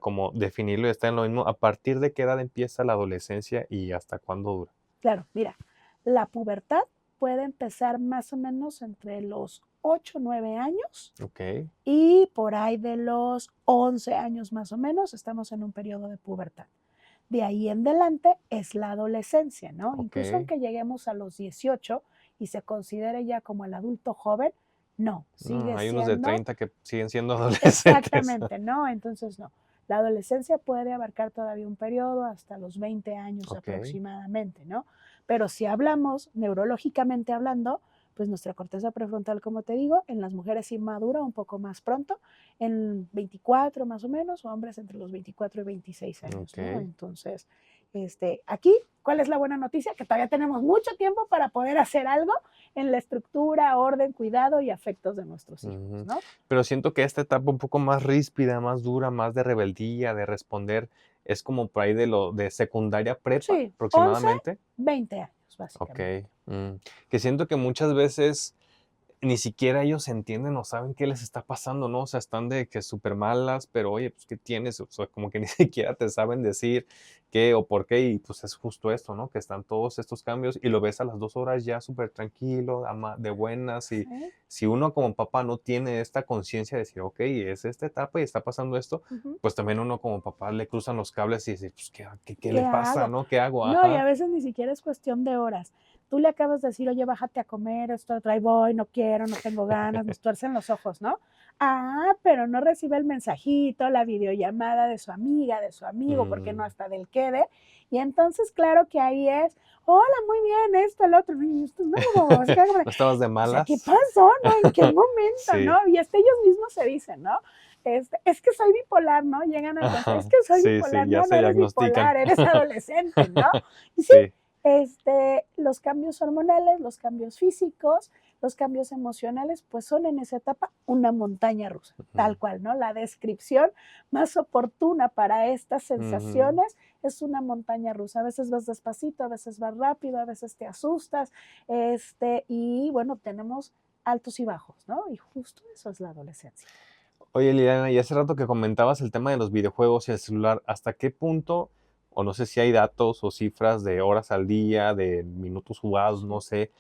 como definirlo y estar en lo mismo, ¿a partir de qué edad empieza la adolescencia y hasta cuándo dura? Claro, mira, la pubertad puede empezar más o menos entre los 8, 9 años Ok. y por ahí de los 11 años más o menos estamos en un periodo de pubertad. De ahí en adelante es la adolescencia, ¿no? Ok. Incluso aunque lleguemos a los 18 y se considere ya como el adulto joven, no, sigue Hay unos de siendo 30 que siguen siendo adolescentes. exactamente, ¿no? Entonces no. La adolescencia puede abarcar todavía un periodo hasta los 20 años Ok. aproximadamente, ¿no? Pero si hablamos neurológicamente hablando, pues nuestra corteza prefrontal, como te digo, en las mujeres sí madura un poco más pronto, en 24 más o menos, o hombres entre los 24 y 26 años, ¿no? Ok. Entonces, aquí, ¿cuál es la buena noticia? Que todavía tenemos mucho tiempo para poder hacer algo en la estructura, orden, cuidado y afectos de nuestros hijos, Ujú. ¿no? Pero siento que esta etapa un poco más ríspida, más dura, más de rebeldía, de responder, es como por ahí de secundaria prepa, Sí, 11, aproximadamente. 20 años, Ok. básicamente. Que siento que muchas veces ni siquiera ellos entienden o saben qué les está pasando, ¿no? O sea, están de que súper malas, pero oye, pues, ¿qué tienes? O sea, como que ni siquiera te saben decir qué o por qué, y pues es justo esto, ¿no? Que están todos estos cambios y lo ves a las 2 horas ya súper tranquilo, de buenas, y Sí. si uno como papá no tiene esta conciencia de decir, ok, es esta etapa y está pasando esto, Ujú. pues también uno como papá le cruzan los cables y dice, pues, ¿qué ¿Qué le pasa, hago? no? ¿Qué hago? No, y a Ajá. veces ni siquiera es cuestión de horas. Tú le acabas de decir, oye, bájate a comer, esto, otro, ahí voy, no quiero, no tengo ganas, nos tuercen los ojos, ¿no? Ah, pero no recibe el mensajito, la videollamada de su amiga, de su amigo, porque no Mm, hasta del quede. Y entonces, claro que ahí es, hola, muy bien, esto, el otro, y esto, no, se queda como, ¿No estabas de o sea, ¿qué malas? pasó, no? ¿En qué momento, Sí. no? Y hasta ellos mismos se dicen, ¿no? Es que soy bipolar, ¿no? Llegan al consejo, es Ajá, que soy sí, bipolar, sí, ya no, no se eres diagnostican. bipolar, eres adolescente, ¿no? Y sí, Sí, los cambios hormonales, los cambios físicos, los cambios emocionales, pues son en esa etapa una montaña rusa, tal ujú, cual, ¿no? La descripción más oportuna para estas ujú. sensaciones es una montaña rusa. A veces vas despacito, a veces vas rápido, a veces te asustas, y bueno, tenemos altos y bajos, ¿no? Y justo eso es la adolescencia. Oye, Liliana, y hace rato que comentabas el tema de los videojuegos y el celular, ¿hasta qué punto, o no sé si hay datos o cifras de horas al día, de minutos jugados, no sé,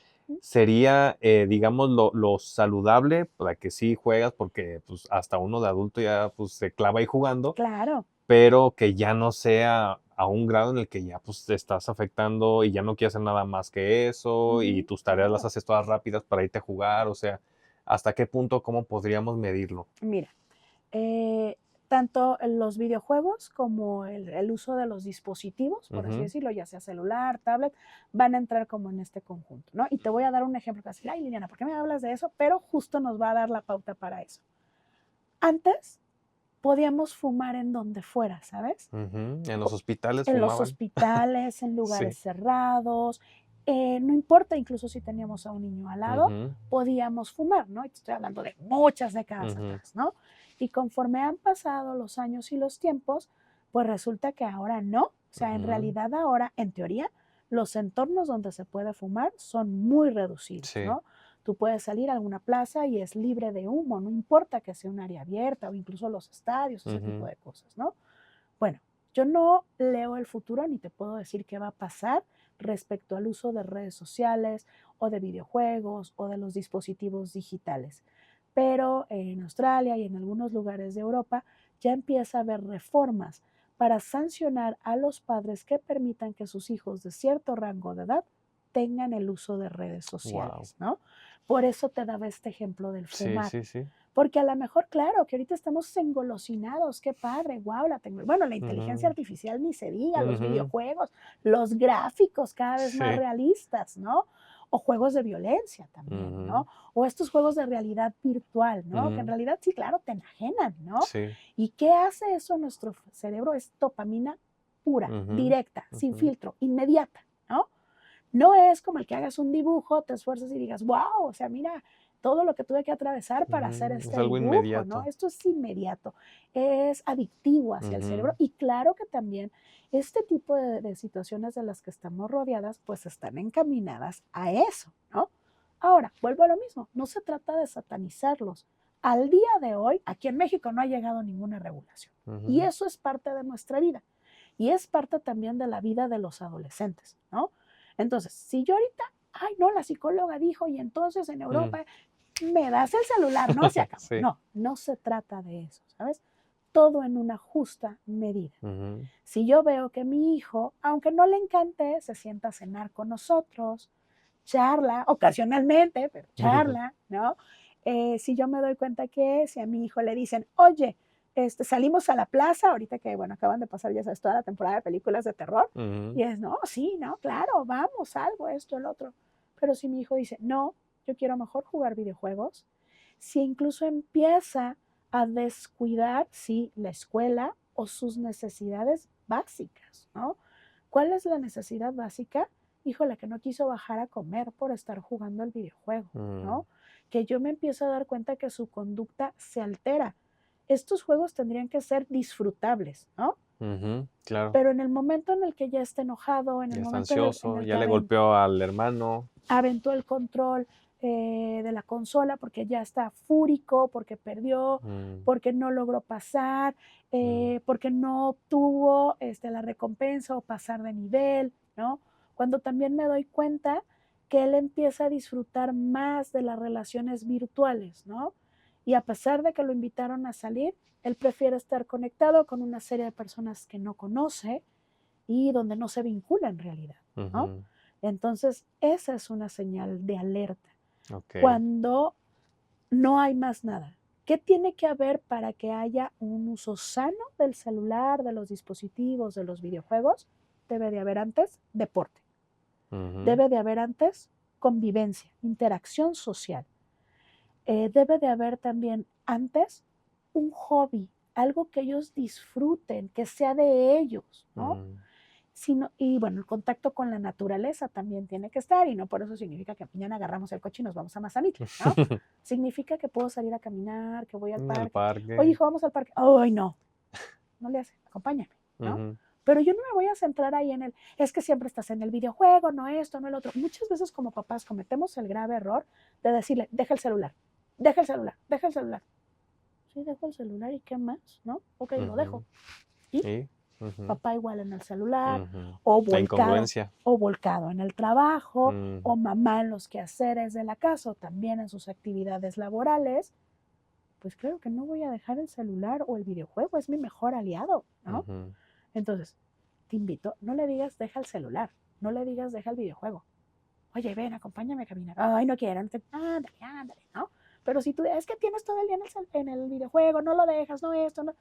sería, digamos, lo saludable para que sí juegas, porque pues, hasta uno de adulto ya pues, se clava ahí jugando, Claro. pero que ya no sea a un grado en el que ya pues te estás afectando y ya no quieres hacer nada más que eso y tus tareas las Claro. haces todas rápidas para irte a jugar, o sea, ¿hasta qué punto, cómo podríamos medirlo? Mira, eh, tanto en los videojuegos como el uso de los dispositivos, por así Ujú, decirlo, ya sea celular, tablet, van a entrar como en este conjunto, ¿no? Y te voy a dar un ejemplo que vas a decir, ay, Liliana, ¿por qué me hablas de eso? Pero justo nos va a dar la pauta para eso. Antes podíamos fumar en donde fuera, ¿sabes? ujú. En los hospitales En los fumaban. hospitales, en lugares Sí. cerrados, no importa incluso si teníamos a un niño al lado, Ujú, podíamos fumar, ¿no? Y te estoy hablando de muchas décadas ujú, atrás, ¿no? Y conforme han pasado los años y los tiempos, pues resulta que ahora no. O sea, en ujú. realidad ahora, en teoría, los entornos donde se puede fumar son muy reducidos, Sí. ¿no? Tú puedes salir a alguna plaza y es libre de humo, no importa que sea un área abierta o incluso los estadios, ese tipo Ujú, de cosas, ¿no? Bueno, yo no leo el futuro ni te puedo decir qué va a pasar respecto al uso de redes sociales o de videojuegos o de los dispositivos digitales. Pero en Australia y en algunos lugares de Europa ya empieza a haber reformas para sancionar a los padres que permitan que sus hijos de cierto rango de edad tengan el uso de redes Wow. sociales, ¿no? Por eso te daba este ejemplo del Sí, fumar. sí, sí. Porque a lo mejor, claro, que ahorita estamos engolosinados, qué padre, wow, la tecnología, bueno, la inteligencia Ujú, artificial ni se diga, los ujú. videojuegos, los gráficos cada vez más Sí. realistas, ¿no? O juegos de violencia también, Ujú, ¿no? O estos juegos de realidad virtual, ¿no? Que en ujú. realidad sí, claro, te enajenan, ¿no? Sí. ¿Y qué hace eso en nuestro cerebro? Es dopamina pura, Ujú, directa, sin ujú. filtro, inmediata, ¿no? No es como el que hagas un dibujo, te esfuerzas y digas, wow, o sea, mira todo lo que tuve que atravesar para hacer Ujú. Es este algo dibujo, ¿no? inmediato. Esto es inmediato, es adictivo hacia el cerebro Ujú, y claro que también este tipo de situaciones de las que estamos rodeadas pues están encaminadas a eso, ¿no? Ahora, vuelvo a lo mismo, no se trata de satanizarlos. Al día de hoy, aquí en México no ha llegado ninguna regulación y ujú, eso es parte de nuestra vida y es parte también de la vida de los adolescentes, ¿no? Entonces, si yo ahorita, ay, no, la psicóloga dijo, y entonces en mm. Europa, me das el celular, no se acabó. Sí. No, no se trata de eso, ¿sabes? Todo en una justa medida. Ujú. Si yo veo que mi hijo, aunque no le encante, se sienta a cenar con nosotros, charla, ocasionalmente, pero charla, ¿no? Si yo me doy cuenta que si a mi hijo le dicen, oye, salimos a la plaza, ahorita que, bueno, acaban de pasar, ya sabes, toda la temporada de películas de terror, Ujú. y es, no, sí, no, claro, vamos, algo, esto, el otro. Pero si mi hijo dice, no, yo quiero mejor jugar videojuegos, si incluso empieza a descuidar, sí, la escuela o sus necesidades básicas, ¿no? ¿Cuál es la necesidad básica? Híjole, que no quiso bajar a comer por estar jugando el videojuego, ¿no? Que yo me empiezo a dar cuenta que su conducta se altera. Estos juegos tendrían que ser disfrutables, ¿no? Ujú, claro. Pero en el momento en el que ya está enojado, en Ya el está momento en ansioso, el ya que le golpeó al hermano. aventó el control de la consola porque ya está fúrico, porque perdió, Mm, porque no logró pasar, porque no obtuvo la recompensa o pasar de nivel, ¿no? Cuando también me doy cuenta que él empieza a disfrutar más de las relaciones virtuales, ¿no? Y a pesar de que lo invitaron a salir, él prefiere estar conectado con una serie de personas que no conoce y donde no se vincula en realidad, ¿no? ujú, Entonces, esa es una señal de alerta. ok. Cuando no hay más nada. ¿Qué tiene que haber para que haya un uso sano del celular, de los dispositivos, de los videojuegos? Debe de haber antes deporte. Ujú, Debe de haber antes convivencia, interacción social. Debe de haber también antes un hobby, algo que ellos disfruten, que sea de ellos, ¿no? mm, Y bueno, el contacto con la naturaleza también tiene que estar, y no por eso significa que mañana agarramos el coche y nos vamos a Mazamitla, ¿no? Significa que puedo salir a caminar, que voy al al parque. parque. Oye, hijo, vamos al parque. Ay, no, no le hace, acompáñame, ¿no? Ujú, Pero yo no me voy a centrar ahí es que siempre estás en el videojuego, no esto, no el otro. Muchas veces como papás cometemos el grave error de decirle, deja el celular, deja el celular, deja el celular. Sí, dejo el celular y qué más, ¿no? Ok, lo dejo. ujú, ¿Y? y, ujú, Papá igual en el celular, ujú. o La volcado, incongruencia. o volcado en el trabajo, Mm, o mamá en los quehaceres de la casa, o también en sus actividades laborales, pues claro que no voy a dejar el celular o el videojuego, es mi mejor aliado, ¿no? ujú, Entonces, te invito, no le digas deja el celular, no le digas deja el videojuego. Oye, ven, acompáñame a caminar. Ay, no quiero, ándale, ándale, ¿no? Pero si tú es que tienes todo el día en el videojuego, no lo dejas, no esto, no,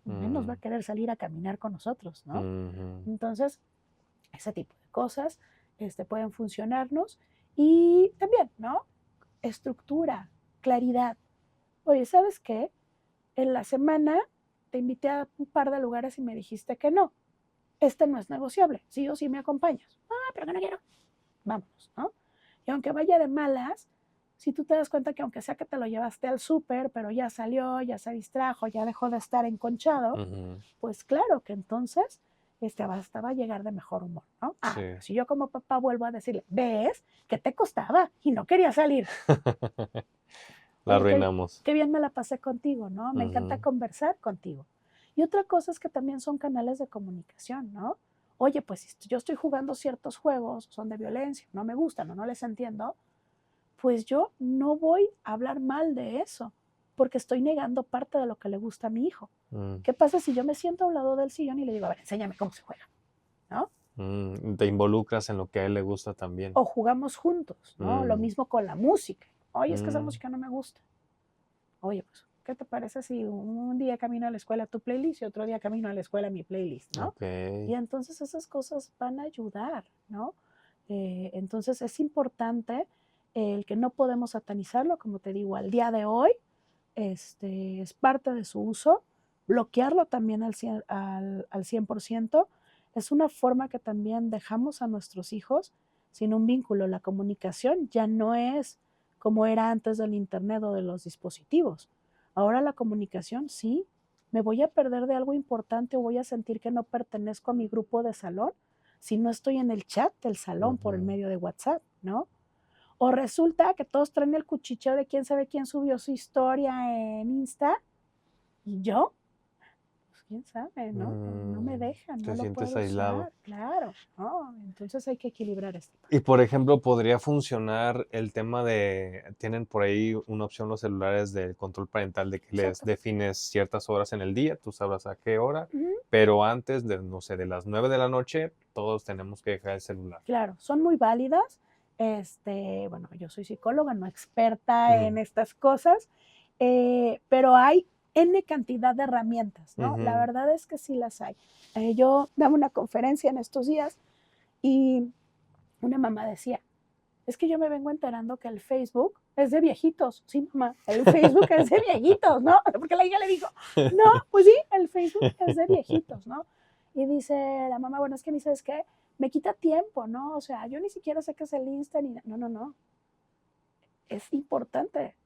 menos va a querer salir a caminar con nosotros, ¿no? ujú, Entonces, ese tipo de cosas pueden funcionarnos. Y también, ¿no? Estructura, claridad. Oye, ¿sabes qué? En la semana te invité a un par de lugares y me dijiste que no. No es negociable. Sí o sí me acompañas. Ah, pero que no quiero. Vámonos, ¿no? Y aunque vaya de malas, si tú te das cuenta que aunque sea que te lo llevaste al súper, pero ya salió, ya se distrajo, ya dejó de estar enconchado, ujú, pues claro que entonces hasta va a llegar de mejor humor, ¿no? Ah, sí. pero si yo como papá vuelvo a decirle, ¿ves? Que te costaba y no quería salir. La Oye, arruinamos. qué bien me la pasé contigo, ¿no? Me encanta Ujú, conversar contigo. Y otra cosa es que también son canales de comunicación, ¿no? Oye, pues si yo estoy jugando ciertos juegos, son de violencia, no me gustan o no les entiendo, pues yo no voy a hablar mal de eso, porque estoy negando parte de lo que le gusta a mi hijo. mm, ¿Qué pasa si yo me siento a un lado del sillón y le digo, a ver, enséñame cómo se juega, ¿no? te involucras en lo que a él le gusta también. O jugamos juntos, ¿no? Lo Mm, mismo con la música. Oye, es que esa mm, música no me gusta. Oye, pues, ¿qué te parece si un día camino a la escuela tu playlist y otro día camino a la escuela mi playlist, ¿no? ok. Y entonces esas cosas van a ayudar, ¿no? Entonces es importante el que no podemos satanizarlo, como te digo, al día de hoy, es parte de su uso, bloquearlo también al 100%, es una forma que también dejamos a nuestros hijos sin un vínculo. La comunicación ya no es como era antes del internet o de los dispositivos. Ahora la comunicación, sí, me voy a perder de algo importante o voy a sentir que no pertenezco a mi grupo de salón si no estoy en el chat del salón por el Ujú, medio de WhatsApp, ¿no? O resulta que todos traen el cuchicheo de quién sabe quién subió su historia en Insta y yo, quién sabe, ¿no? No me dejan, Te no lo sientes puedo aislado. usar, claro, ¿no? Entonces hay que equilibrar esto. Y por ejemplo, podría funcionar el tema tienen por ahí una opción los celulares del control parental de que les Exacto. defines ciertas horas en el día, tú sabrás a qué hora, Ujú. pero antes de, no sé, de las 9 de la noche, todos tenemos que dejar el celular. Claro, son muy válidas. Bueno, yo soy psicóloga, no experta en estas cosas, pero hay N cantidad de herramientas, ¿no? La Ujú. verdad es que sí las hay. Yo daba una conferencia en estos días y una mamá decía, es que yo me vengo enterando que el Facebook es de viejitos. Sí, mamá, el Facebook es de viejitos, ¿no? Porque la hija le dijo, no, pues sí, el Facebook es de viejitos, ¿no? Y dice la mamá, bueno, es que ni sabes qué, me quita tiempo, ¿no? O sea, yo ni siquiera sé qué es el Insta ni... No. Es importante,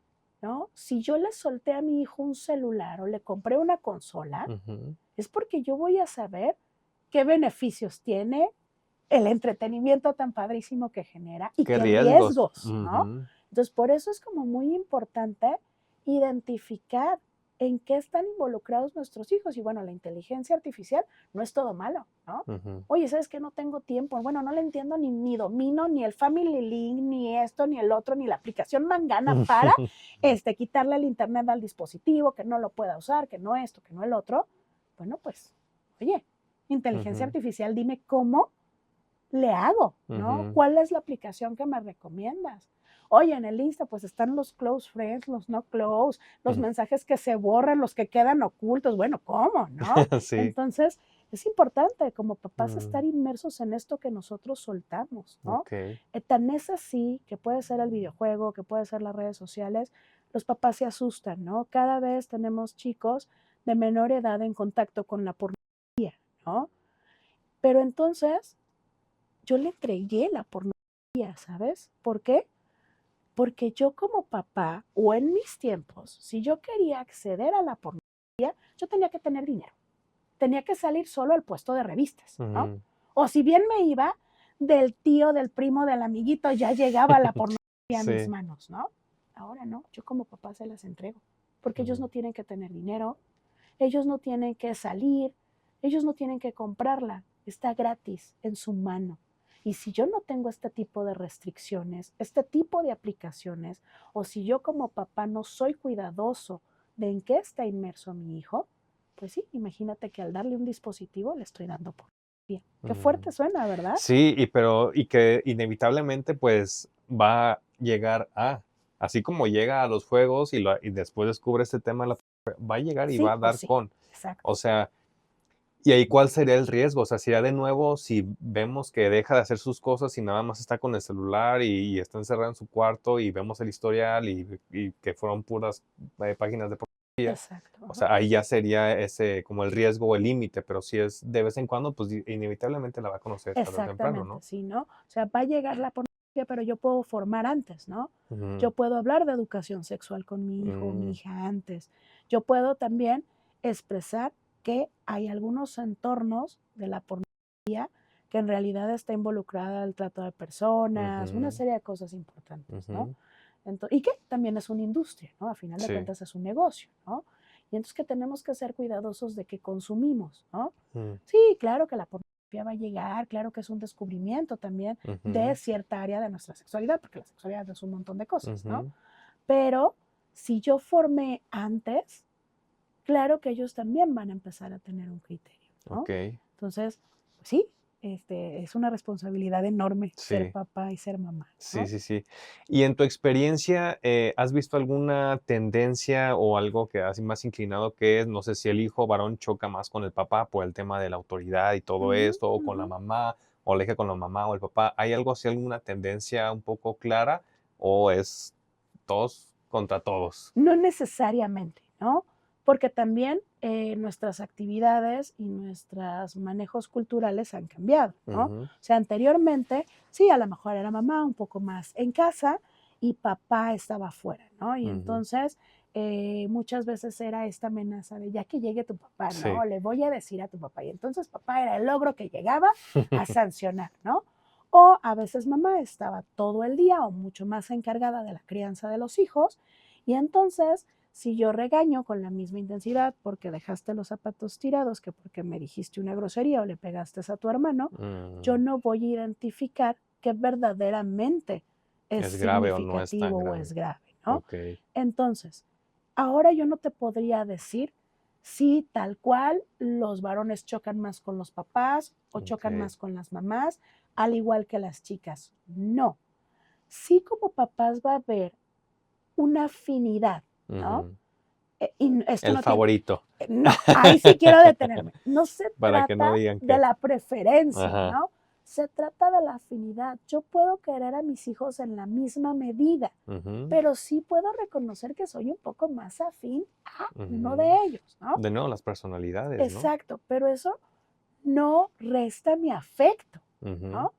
¿no? Si yo le solté a mi hijo un celular o le compré una consola, Ujú. es porque yo voy a saber qué beneficios tiene, el entretenimiento tan padrísimo que genera y ¿Qué qué riesgos? riesgos, ¿no? Ujú. Entonces, por eso es como muy importante identificar en qué están involucrados nuestros hijos. Y bueno, la inteligencia artificial no es todo malo, ¿no? Ujú. Oye, ¿sabes qué? No tengo tiempo. Bueno, no le entiendo ni domino ni el Family Link, ni esto, ni el otro, ni la aplicación Mangana para quitarle el internet al dispositivo, que no lo pueda usar, que no esto, que no el otro. Bueno, pues, oye, inteligencia Ujú. artificial, dime cómo le hago, ¿no? Ujú. ¿Cuál es la aplicación que me recomiendas? Oye, en el Insta pues están los close friends, los no close, los Ujú. mensajes que se borran, los que quedan ocultos. Bueno, ¿cómo, no? Sí. Entonces, es importante como papás Mm. estar inmersos en esto que nosotros soltamos, ¿no? Ok. Tan es así que puede ser el videojuego, que puede ser las redes sociales, los papás se asustan, ¿no? Cada vez tenemos chicos de menor edad en contacto con la pornografía, ¿no? Pero entonces yo le entregué la pornografía, ¿sabes? ¿Por qué? Porque yo como papá, o en mis tiempos, si yo quería acceder a la pornografía, yo tenía que tener dinero. Tenía que salir solo al puesto de revistas, ¿no? Ujú. O si bien me iba del tío, del primo, del amiguito, ya llegaba la pornografía a mis Sí. manos, ¿no? Ahora no, yo como papá se las entrego, porque ellos Ujú. no tienen que tener dinero, ellos no tienen que salir, ellos no tienen que comprarla, está gratis en su mano. Y si yo no tengo este tipo de restricciones, este tipo de aplicaciones, o si yo como papá no soy cuidadoso de en qué está inmerso mi hijo, pues sí, imagínate que al darle un dispositivo le estoy dando pornografía. Qué fuerte Mm. suena, ¿verdad? Sí, y que inevitablemente pues va a llegar así como llega a los juegos y después descubre este tema, va a llegar y va Sí a o dar sí, con. O exacto. sea, y ahí cuál sería el riesgo, o sea, sería de nuevo si vemos que deja de hacer sus cosas y nada más está con el celular y está encerrado en su cuarto y vemos el historial y que fueron puras páginas de pornografía. Exacto. O Ajá. sea, ahí ya sería ese como el riesgo o el límite, pero si es de vez en cuando, pues inevitablemente la va a conocer tarde o temprano, Exactamente, ¿no? sí, ¿no? O sea, va a llegar la pornografía, pero yo puedo formar antes, ¿no? Yo Ujú. puedo hablar de educación sexual con mi hijo o mi Mm. hija antes. Yo puedo también expresar que hay algunos entornos de la pornografía que en realidad está involucrada el trato de personas, una Ujú. serie de cosas importantes, ¿no? Ujú. Y que también es una industria, ¿no? A final de Sí. cuentas es un negocio, ¿no? Y entonces que tenemos que ser cuidadosos de que consumimos, ¿no? Mm. Sí, claro que la pornografía va a llegar, claro que es un descubrimiento también de Ujú. cierta área de nuestra sexualidad, porque la sexualidad es un montón de cosas, ¿no? Ujú. Pero si yo formé antes, claro que ellos también van a empezar a tener un criterio, ¿no? Ok, Entonces, pues sí, es una responsabilidad enorme ser sí. papá y ser mamá, Sí, ¿no? sí, sí. Y en tu experiencia, ¿has visto alguna tendencia o algo que así más inclinado que es, no sé si el hijo varón choca más con el papá por el tema de la autoridad y todo Ujú, esto, o con ujú. la mamá, o la hija con la mamá o el papá? ¿Hay algo así, alguna tendencia un poco clara o es todos contra todos? No necesariamente, ¿no? Porque también nuestras actividades y nuestros manejos culturales han cambiado, ¿no? O Ujú. sea, anteriormente, sí, a lo mejor era mamá un poco más en casa y papá estaba afuera, ¿no? Y Ujú. entonces muchas veces era esta amenaza de ya que llegue tu papá, ¿no? Sí. Le voy a decir a tu papá. Y entonces papá era el ogro que llegaba a sancionar, ¿no? O a veces mamá estaba todo el día o mucho más encargada de la crianza de los hijos y entonces Si yo regaño con la misma intensidad porque dejaste los zapatos tirados que porque me dijiste una grosería o le pegaste a tu hermano, yo no voy a identificar que verdaderamente es ¿Es grave o no es tan significativo o grave? es grave, ¿no? Ok. Entonces, ahora yo no te podría decir si tal cual los varones chocan más con los papás o chocan Ok. más con las mamás, al igual que las chicas. No. Sí, como papás va a haber una afinidad, ¿no? Ujú. Y esto El no tiene, favorito, no, ahí sí quiero detenerme. No se para que no trata digan de que... la preferencia, Ajá. ¿no? Se trata de la afinidad. Yo puedo querer a mis hijos en la misma medida, Ujú, pero sí puedo reconocer que soy un poco más afín a uno ujú. de ellos, ¿no? De nuevo, las personalidades, ¿no? Exacto, pero eso no resta mi afecto, Ujú. ¿no?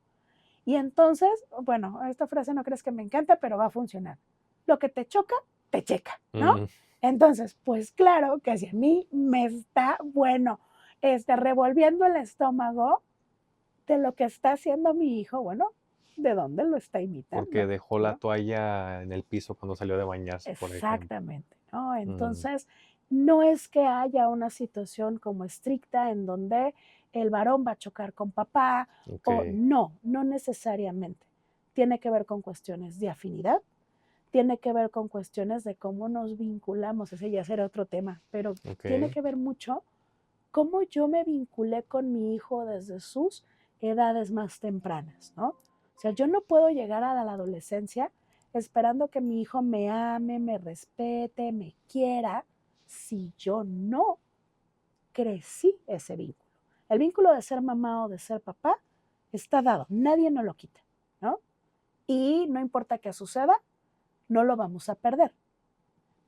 Y entonces, bueno, esta frase no crees que me encanta, pero va a funcionar. Lo que te choca, te checa, ¿no? Mm, Entonces, pues claro que si a mí me está, bueno, revolviendo el estómago de lo que está haciendo mi hijo, bueno, ¿de dónde lo está porque imitando? dejó la ¿No? toalla en el piso cuando salió de bañarse, por ejemplo. Exactamente, ¿no? Mm, Entonces, no es que haya una situación como estricta en donde el varón va a chocar con papá ok, o no, no necesariamente. Tiene que ver con cuestiones de afinidad, tiene que ver con cuestiones de cómo nos vinculamos, ese ya será otro tema, pero tiene ok. que ver mucho cómo yo me vinculé con mi hijo desde sus edades más tempranas, ¿no? O sea, yo no puedo llegar a la adolescencia esperando que mi hijo me ame, me respete, me quiera, si yo no crecí ese vínculo. El vínculo de ser mamá o de ser papá está dado, nadie nos lo quita, ¿no? Y no importa qué suceda, no lo vamos a perder.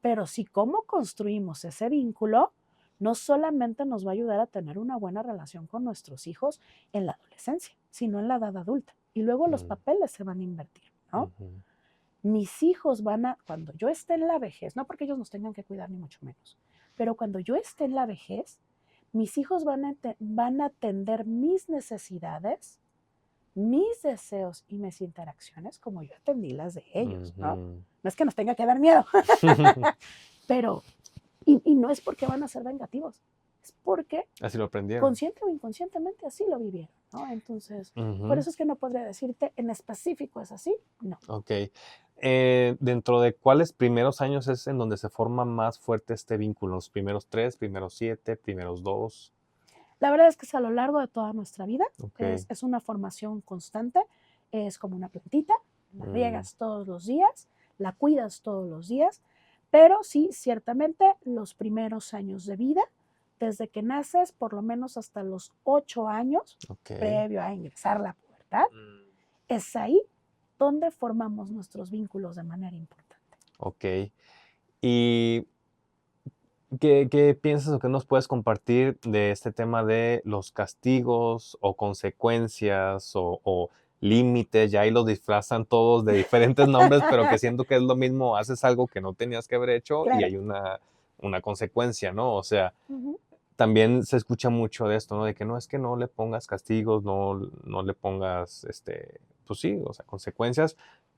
Pero si cómo construimos ese vínculo, no solamente nos va a ayudar a tener una buena relación con nuestros hijos en la adolescencia, sino en la edad adulta. Y luego los Mm, papeles se van a invertir, ¿no? ujú, Mis hijos van a, cuando yo esté en la vejez, no porque ellos nos tengan que cuidar ni mucho menos, pero cuando yo esté en la vejez, mis hijos van a atender mis necesidades, mis deseos y mis interacciones como yo atendí las de ellos, ¿no? ujú. No es que nos tenga que dar miedo, pero, y no es porque van a ser vengativos, es porque Así lo aprendieron. consciente o inconscientemente así lo vivieron, ¿no? Entonces, por Ujú, eso es que no podría decirte en específico es así, no. ok. ¿Dentro de cuáles primeros años es en donde se forma más fuerte este vínculo? ¿Los primeros 3, primeros 7, primeros 2? La verdad es que es a lo largo de toda nuestra vida, Ok. es una formación constante, es como una plantita, la Mm, riegas todos los días, la cuidas todos los días, pero sí, ciertamente los primeros años de vida, desde que naces, por lo menos hasta los 8 años, ok. previo a ingresar a la pubertad, Mm, es ahí donde formamos nuestros vínculos de manera importante. ok. ¿Y qué piensas o qué nos puedes compartir de este tema de los castigos o consecuencias o límites? Ya ahí los disfrazan todos de diferentes nombres, pero que siento que es lo mismo, haces algo que no tenías que haber hecho y Claro. hay una consecuencia, ¿no? O sea, Ujú. también se escucha mucho de esto, ¿no? De que no es que no le pongas castigos, no le pongas, pues sí, o sea, consecuencias,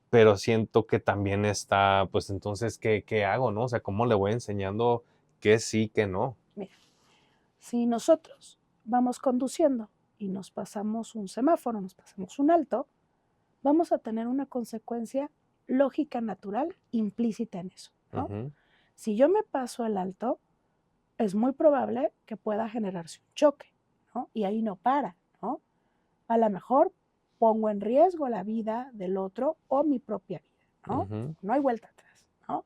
pero siento que también está, pues entonces, ¿qué hago, no? O sea, ¿cómo le voy enseñando que sí, que no? Mira, si nosotros vamos conduciendo y nos pasamos un semáforo, nos pasamos un alto, vamos a tener una consecuencia lógica natural implícita en eso, ¿no? Ujú, Si yo me paso el alto, es muy probable que pueda generarse un choque, ¿no? Y ahí no para, ¿no? A lo mejor pongo en riesgo la vida del otro o mi propia vida, ¿no? ujú, No hay vuelta atrás, ¿no?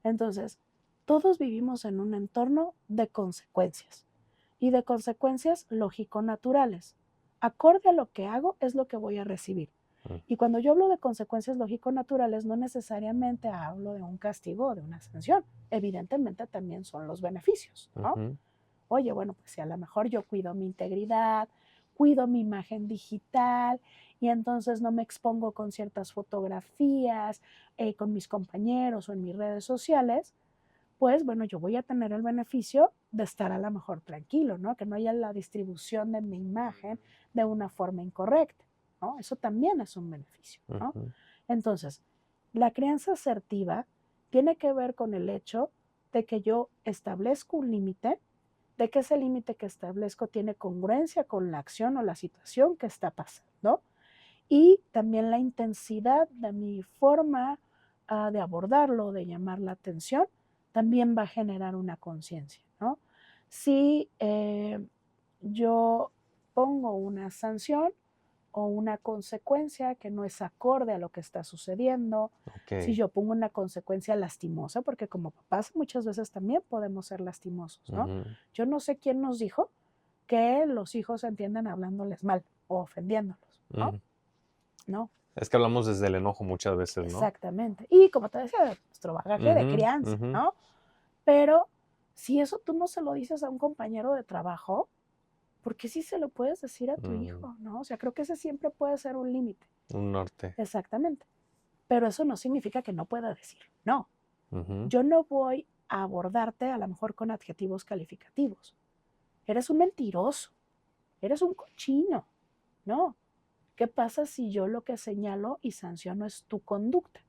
Entonces, todos vivimos en un entorno de consecuencias y de consecuencias lógico-naturales. Acorde a lo que hago es lo que voy a recibir. mm, Y cuando yo hablo de consecuencias lógico-naturales, no necesariamente hablo de un castigo o de una sanción. Evidentemente también son los beneficios, ¿no? ujú, Oye, bueno, pues si a lo mejor yo cuido mi integridad, cuido mi imagen digital y entonces no me expongo con ciertas fotografías, con mis compañeros o en mis redes sociales, pues bueno, yo voy a tener el beneficio de estar a lo mejor tranquilo, ¿no? Que no haya la distribución de mi imagen de una forma incorrecta, ¿no? Eso también es un beneficio, ¿no? ujú, Entonces, la crianza asertiva tiene que ver con el hecho de que yo establezco un límite, de que ese límite que establezco tiene congruencia con la acción o la situación que está pasando, y también la intensidad de mi forma de abordarlo, de llamar la atención, también va a generar una conciencia, ¿no? Si yo pongo una sanción o una consecuencia que no es acorde a lo que está sucediendo, si yo pongo una consecuencia lastimosa, porque como papás muchas veces también podemos ser lastimosos, ¿no? Yo no sé quién nos dijo que los hijos se entienden hablándoles mal o ofendiéndolos, ¿no? No. Es que hablamos desde el enojo muchas veces, ¿no? Exactamente. Y como te decía, de nuestro bagaje de crianza, ¿no? Pero si eso tú no se lo dices a un compañero de trabajo, ¿por qué sí se lo puedes decir a tu hijo, no? O sea, creo que ese siempre puede ser un límite. Un norte. Exactamente. Pero eso no significa que no pueda decir no. Yo no voy a abordarte a lo mejor con adjetivos calificativos. Eres un mentiroso, eres un cochino, ¿no? ¿Qué pasa si yo lo que señalo y sanciono es tu conducta?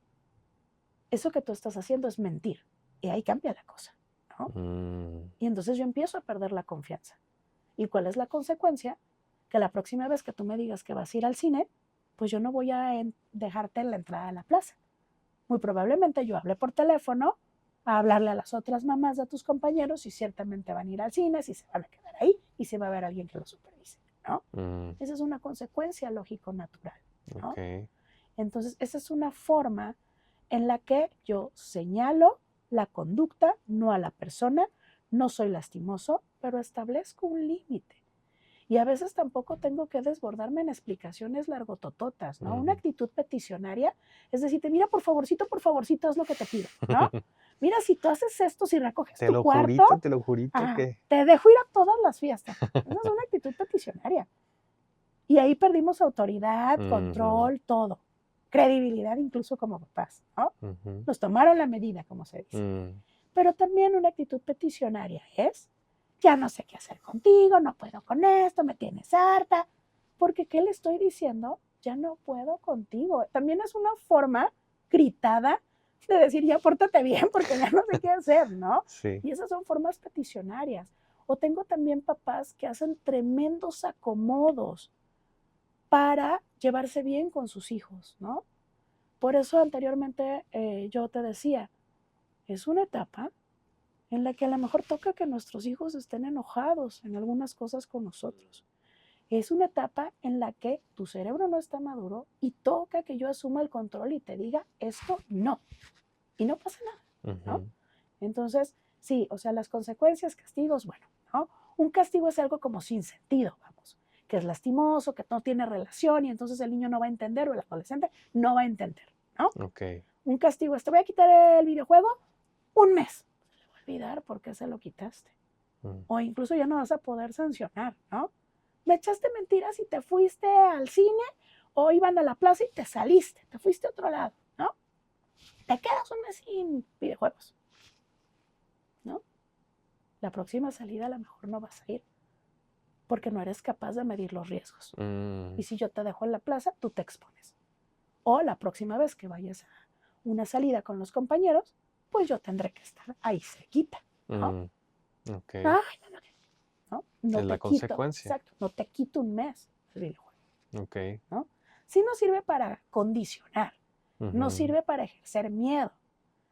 Eso que tú estás haciendo es mentir. Y ahí cambia la cosa, ¿no? Y entonces yo empiezo a perder la confianza. ¿Y cuál es la consecuencia? Que la próxima vez que tú me digas que vas a ir al cine, pues yo no voy a dejarte en la entrada de la plaza. Muy probablemente yo hablé por teléfono a hablarle a las otras mamás de tus compañeros y ciertamente van a ir al cine, si se van a quedar ahí y si va a haber alguien que los supervise, ¿no? Esa es una consecuencia lógico-natural, ¿no? Okay. Entonces, esa es una forma en la que yo señalo la conducta, no a la persona, no soy lastimoso, pero establezco un límite. Y a veces tampoco tengo que desbordarme en explicaciones largotototas, ¿no? Una actitud peticionaria es decirte, mira, por favorcito, es lo que te pido, ¿no? Mira, si tú haces esto, si recoges tu cuarto, te lo jurito que... te dejo ir a todas las fiestas. Esa es una actitud peticionaria. Y ahí perdimos autoridad, control, todo. Credibilidad incluso como papás, ¿no? Nos tomaron la medida, como se dice. Pero también una actitud peticionaria es, ya no sé qué hacer contigo, no puedo con esto, me tienes harta. Porque, ¿qué le estoy diciendo? Ya no puedo contigo. También es una forma gritada de decir, ya pórtate bien porque ya no sé qué hacer, ¿no? Sí. Y esas son formas peticionarias. O tengo también papás que hacen tremendos acomodos para llevarse bien con sus hijos, ¿no? Por eso anteriormente yo te decía, es una etapa en la que a lo mejor toca que nuestros hijos estén enojados en algunas cosas con nosotros. Es una etapa en la que tu cerebro no está maduro y toca que yo asuma el control y te diga esto no. Y no pasa nada, ¿no? Entonces, sí, o sea, las consecuencias, castigos, bueno, ¿no? Un castigo es algo como sin sentido, vamos, que es lastimoso, que no tiene relación y entonces el niño no va a entender o el adolescente no va a entender, ¿no? Okay. Un castigo es, te voy a quitar el videojuego un mes. Se le va a olvidar por qué se lo quitaste. O incluso ya no vas a poder sancionar, ¿no? Me echaste mentiras y te fuiste al cine o iban a la plaza y te saliste, te fuiste a otro lado, ¿no? Te quedas un mes sin videojuegos, ¿no? La próxima salida a lo mejor no vas a ir porque no eres capaz de medir los riesgos. Y si yo te dejo en la plaza, tú te expones. O la próxima vez que vayas a una salida con los compañeros, pues yo tendré que estar ahí cerquita, ¿no? Okay. Ay, no es te la quito, consecuencia. exacto, no te quito un mes el videojuego. Okay. ¿No? Sí nos sirve para condicionar, no sirve para ejercer miedo,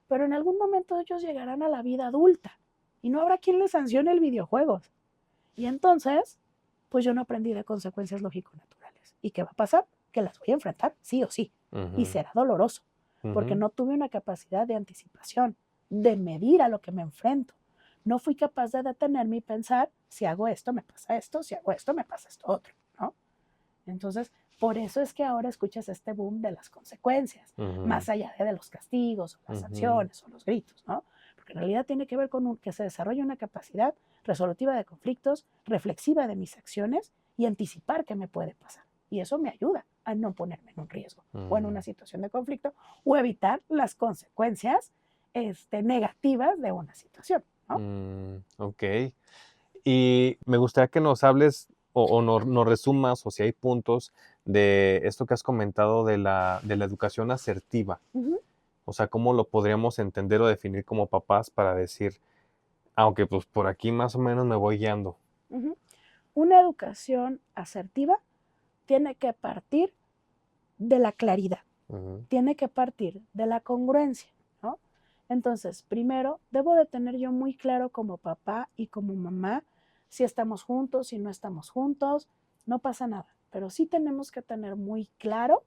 pero en algún momento ellos llegarán a la vida adulta y no habrá quien les sancione el videojuego. Y entonces, pues yo no aprendí de consecuencias lógico-naturales. ¿Y qué va a pasar? Que las voy a enfrentar sí o sí. Y será doloroso, porque no tuve una capacidad de anticipación, de medir a lo que me enfrento. No fui capaz de detenerme y pensar, si hago esto, me pasa esto, si hago esto, me pasa esto otro, ¿no? Entonces, por eso es que ahora escuchas este boom de las consecuencias, más allá de los castigos, o las sanciones, o los gritos, ¿no? Porque en realidad tiene que ver con que se desarrolle una capacidad resolutiva de conflictos, reflexiva de mis acciones y anticipar qué me puede pasar. Y eso me ayuda a no ponerme en un riesgo o en una situación de conflicto o evitar las consecuencias negativas de una situación, ¿no? Ok. Y me gustaría que nos hables o nos resumas, o si hay puntos de esto que has comentado de la educación asertiva. O sea, ¿cómo lo podríamos entender o definir como papás para decir, aunque pues por aquí más o menos me voy guiando? Ujú. Una educación asertiva tiene que partir de la claridad, Ujú, tiene que partir de la congruencia, ¿no? Entonces, primero, debo de tener yo muy claro como papá y como mamá si estamos juntos, si no estamos juntos, no pasa nada, pero sí tenemos que tener muy claro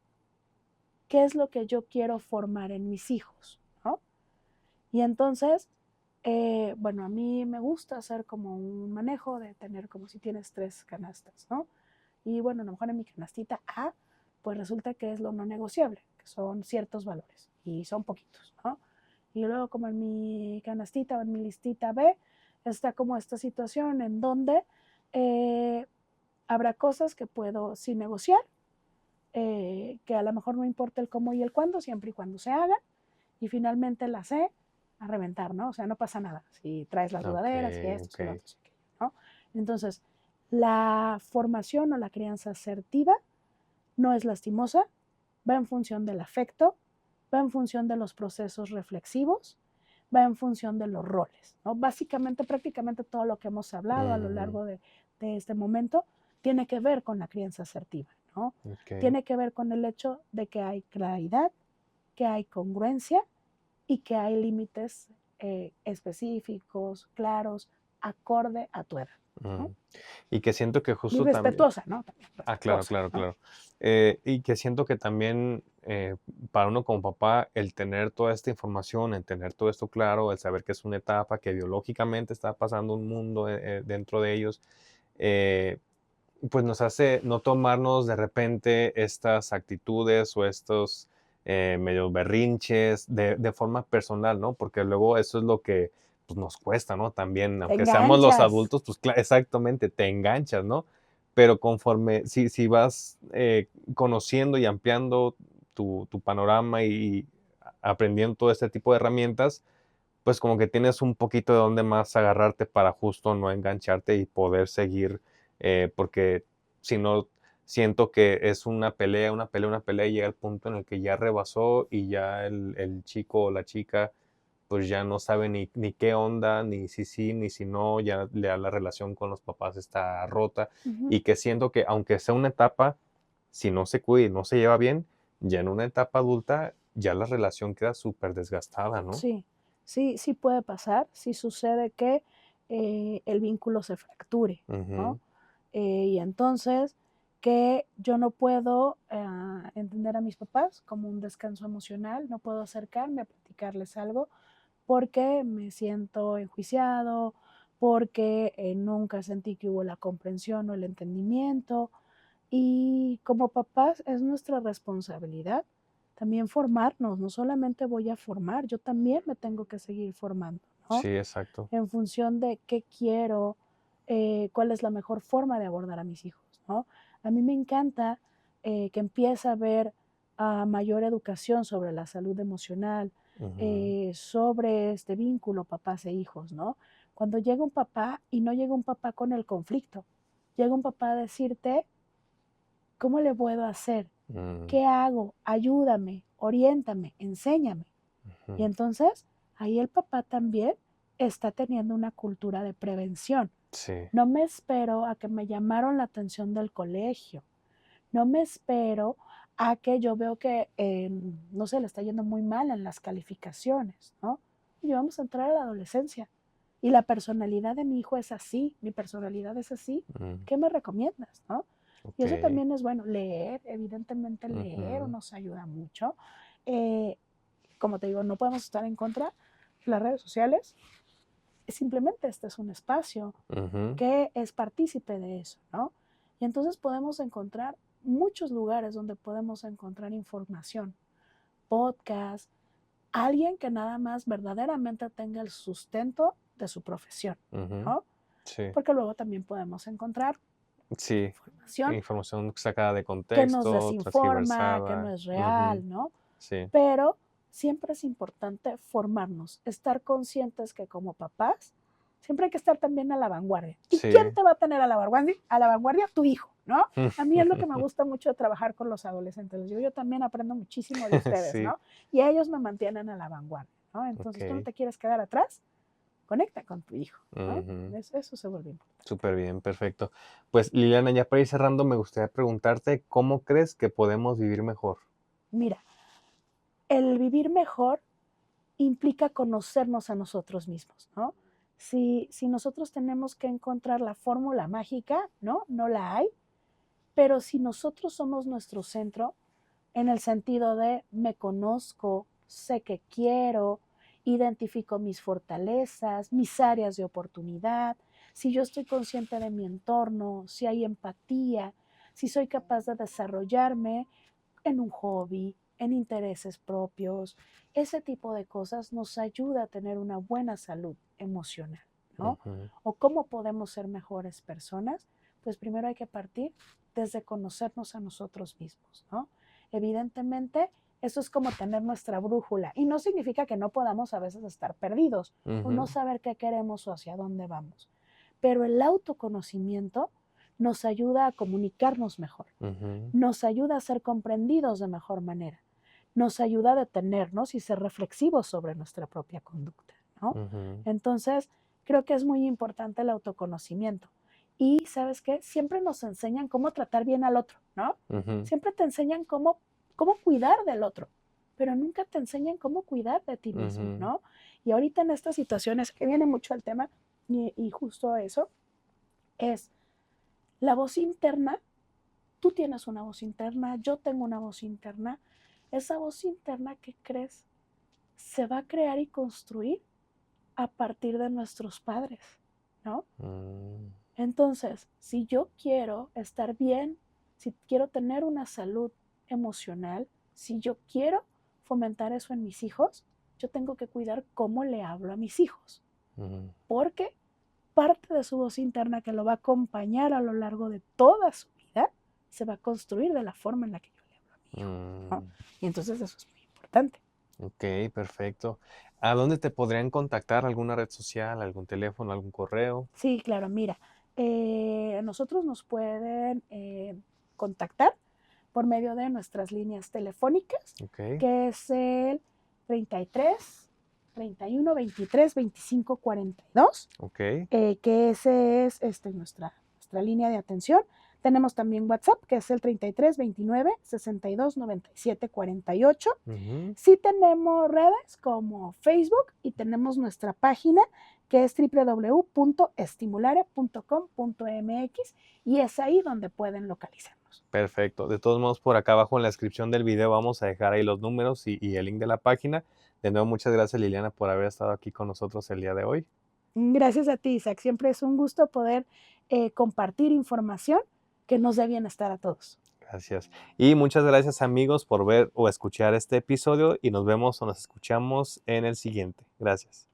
qué es lo que yo quiero formar en mis hijos, ¿no? Y entonces, bueno, a mí me gusta hacer como un manejo de tener como si tienes 3 canastas, ¿no? Y bueno, a lo mejor en mi canastita A, pues resulta que es lo no negociable, que son ciertos valores y son poquitos, ¿no? Y luego como en mi canastita o en mi listita B, está como esta situación en donde eh, habrá cosas que puedo sí negociar, que a lo mejor no importa el cómo y el cuándo, siempre y cuando se hagan, y finalmente la C a reventar, ¿no? O sea, no pasa nada si traes las ok, dudaderas y esto, ok. y lo otro, y aquello, ¿no? Entonces, la formación o la crianza asertiva no es lastimosa, va en función del afecto, va en función de los procesos reflexivos, va en función de los roles, ¿no? Básicamente, prácticamente todo lo que hemos hablado a lo Ujú, largo de este momento tiene que ver con la crianza asertiva, ¿no? ok. Tiene que ver con el hecho de que hay claridad, que hay congruencia y que hay límites específicos, claros, acorde a tu edad, ¿no? Mm. Y que siento que Y justo también, respetuosa, ¿no? También claro, respetuosa, claro, ¿no? claro. Y que siento que también para uno como papá, el tener toda esta información, el tener todo esto claro, el saber que es una etapa, que biológicamente está pasando un mundo dentro de ellos, eh, pues nos hace no tomarnos de repente estas actitudes o estos medio berrinches de forma personal, ¿no? Porque luego eso es lo que pues, nos cuesta, ¿no? También, Te aunque seamos los enganchas. adultos, pues exactamente, te enganchas, ¿no? Pero conforme, si vas conociendo y ampliando tu panorama y aprendiendo todo este tipo de herramientas, pues como que tienes un poquito de dónde más agarrarte para justo no engancharte y poder seguir, porque si no, siento que es una pelea, una pelea, una pelea y llega el punto en el que ya rebasó y ya el chico o la chica pues ya no sabe ni qué onda, ni si sí, ni si no, ya la relación con los papás está rota Ujú. y que siento que aunque sea una etapa, si no se cuida y no se lleva bien, ya en una etapa adulta ya la relación queda súper desgastada, ¿no? Sí, sí, sí puede pasar, sí sucede que el vínculo se fracture, ¿no? Ujú, Y entonces que yo no puedo entender a mis papás como un descanso emocional, no puedo acercarme a platicarles algo porque me siento enjuiciado, porque nunca sentí que hubo la comprensión o el entendimiento. Y como papás es nuestra responsabilidad también formarnos, no solamente voy a formar, yo también me tengo que seguir formando, ¿no? sí, exacto. En función de qué quiero, cuál es la mejor forma de abordar a mis hijos, ¿no? A mí me encanta que empiece a haber mayor educación sobre la salud emocional, Ujú, sobre este vínculo papás e hijos, ¿no? Cuando llega un papá y no llega un papá con el conflicto, llega un papá a decirte, ¿cómo le puedo hacer? mm, ¿Qué hago? Ayúdame, oriéntame, enséñame. Y ujú. entonces ahí el papá también está teniendo una cultura de prevención. Sí, No me espero a que me llamaron la atención del colegio. No me espero a que yo veo que, no sé, le está yendo muy mal en las calificaciones, ¿no? Y vamos a entrar a la adolescencia. Y la personalidad de mi hijo es así, mi personalidad es así. mm, ¿Qué me recomiendas, no? Y eso okey, también es bueno. Leer, evidentemente leer ujú, nos ayuda mucho. Eh, como te digo, no podemos estar en contra de las redes sociales. Simplemente este es un espacio ujú, que es partícipe de eso, ¿no? Y entonces podemos encontrar muchos lugares donde podemos encontrar información, podcast, alguien que nada más verdaderamente tenga el sustento de su profesión, ujú, ¿no? sí, Porque luego también podemos encontrar sí, información información sacada de que nos contexto, desinforma, que no transgiversada, es ujú, real, ¿no? sí, Pero siempre es importante formarnos, estar conscientes que como papás Siempre hay que estar también a la vanguardia. ¿Y Sí. quién te va a tener a la vanguardia? A la vanguardia, tu hijo, ¿no? A mí es lo que me gusta mucho de trabajar con los adolescentes. Les digo, yo también aprendo muchísimo de ustedes, Sí. ¿no? Y ellos me mantienen a la vanguardia, ¿no? Entonces, tú no Ok. te quieres quedar atrás, conecta con tu hijo, ¿no? Ujú. Eso se vuelve importante. Súper bien, perfecto. Pues Liliana, ya para ir cerrando, me gustaría preguntarte, ¿cómo crees que podemos vivir mejor? Mira, el vivir mejor implica conocernos a nosotros mismos, ¿no? Si nosotros tenemos que encontrar la fórmula mágica, ¿no? No la hay, pero si nosotros somos nuestro centro, en el sentido de me conozco, sé que quiero, identifico mis fortalezas, mis áreas de oportunidad, si yo estoy consciente de mi entorno, si hay empatía, si soy capaz de desarrollarme en un hobby, en intereses propios, ese tipo de cosas nos ayuda a tener una buena salud emocional, ¿no? Ujú. O cómo podemos ser mejores personas, pues primero hay que partir desde conocernos a nosotros mismos, ¿no? Evidentemente, eso es como tener nuestra brújula y no significa que no podamos a veces estar perdidos o no Ujú. saber qué queremos o hacia dónde vamos, pero el autoconocimiento nos ayuda a comunicarnos mejor, Ujú. nos ayuda a ser comprendidos de mejor manera, nos ayuda a detenernos y ser reflexivos sobre nuestra propia conducta, ¿no? Ujú. Entonces, creo que es muy importante el autoconocimiento. Y, ¿sabes qué? Siempre nos enseñan cómo tratar bien al otro, ¿no? Ujú. Siempre te enseñan cómo cuidar del otro, pero nunca te enseñan cómo cuidar de ti mismo, Ujú. ¿no? Y ahorita en estas situaciones que viene mucho el tema, y justo eso, es la voz interna. Tú tienes una voz interna, yo tengo una voz interna. Esa voz interna, ¿qué crees? Se va a crear y construir a partir de nuestros padres, ¿no? Mm. Entonces, si yo quiero estar bien, si quiero tener una salud emocional, si yo quiero fomentar eso en mis hijos, yo tengo que cuidar cómo le hablo a mis hijos, Ujú. porque parte de su voz interna que lo va a acompañar a lo largo de toda su vida se va a construir de la forma en la que yo le hablo a mi hijo, ¿no? Mm. Y entonces eso es muy importante. Ok, perfecto. ¿A dónde te podrían contactar? ¿Alguna red social, algún teléfono, algún correo? Sí, claro, mira, nosotros nos pueden contactar por medio de nuestras líneas telefónicas, Ok, que es el 33 31 23 25 42, ok. que ese es nuestra línea de atención. Tenemos también WhatsApp, que es el 33 29 62 97 48. Ujú. Sí tenemos redes como Facebook y tenemos nuestra página que es www.estimulare.com.mx y es ahí donde pueden localizarnos. Perfecto. De todos modos, por acá abajo en la descripción del video vamos a dejar ahí los números y el link de la página. De nuevo, muchas gracias Liliana por haber estado aquí con nosotros el día de hoy. Gracias a ti, Isaac. Siempre es un gusto poder compartir información que nos dé bienestar a todos. Gracias. Y muchas gracias amigos por ver o escuchar este episodio y nos vemos o nos escuchamos en el siguiente. Gracias.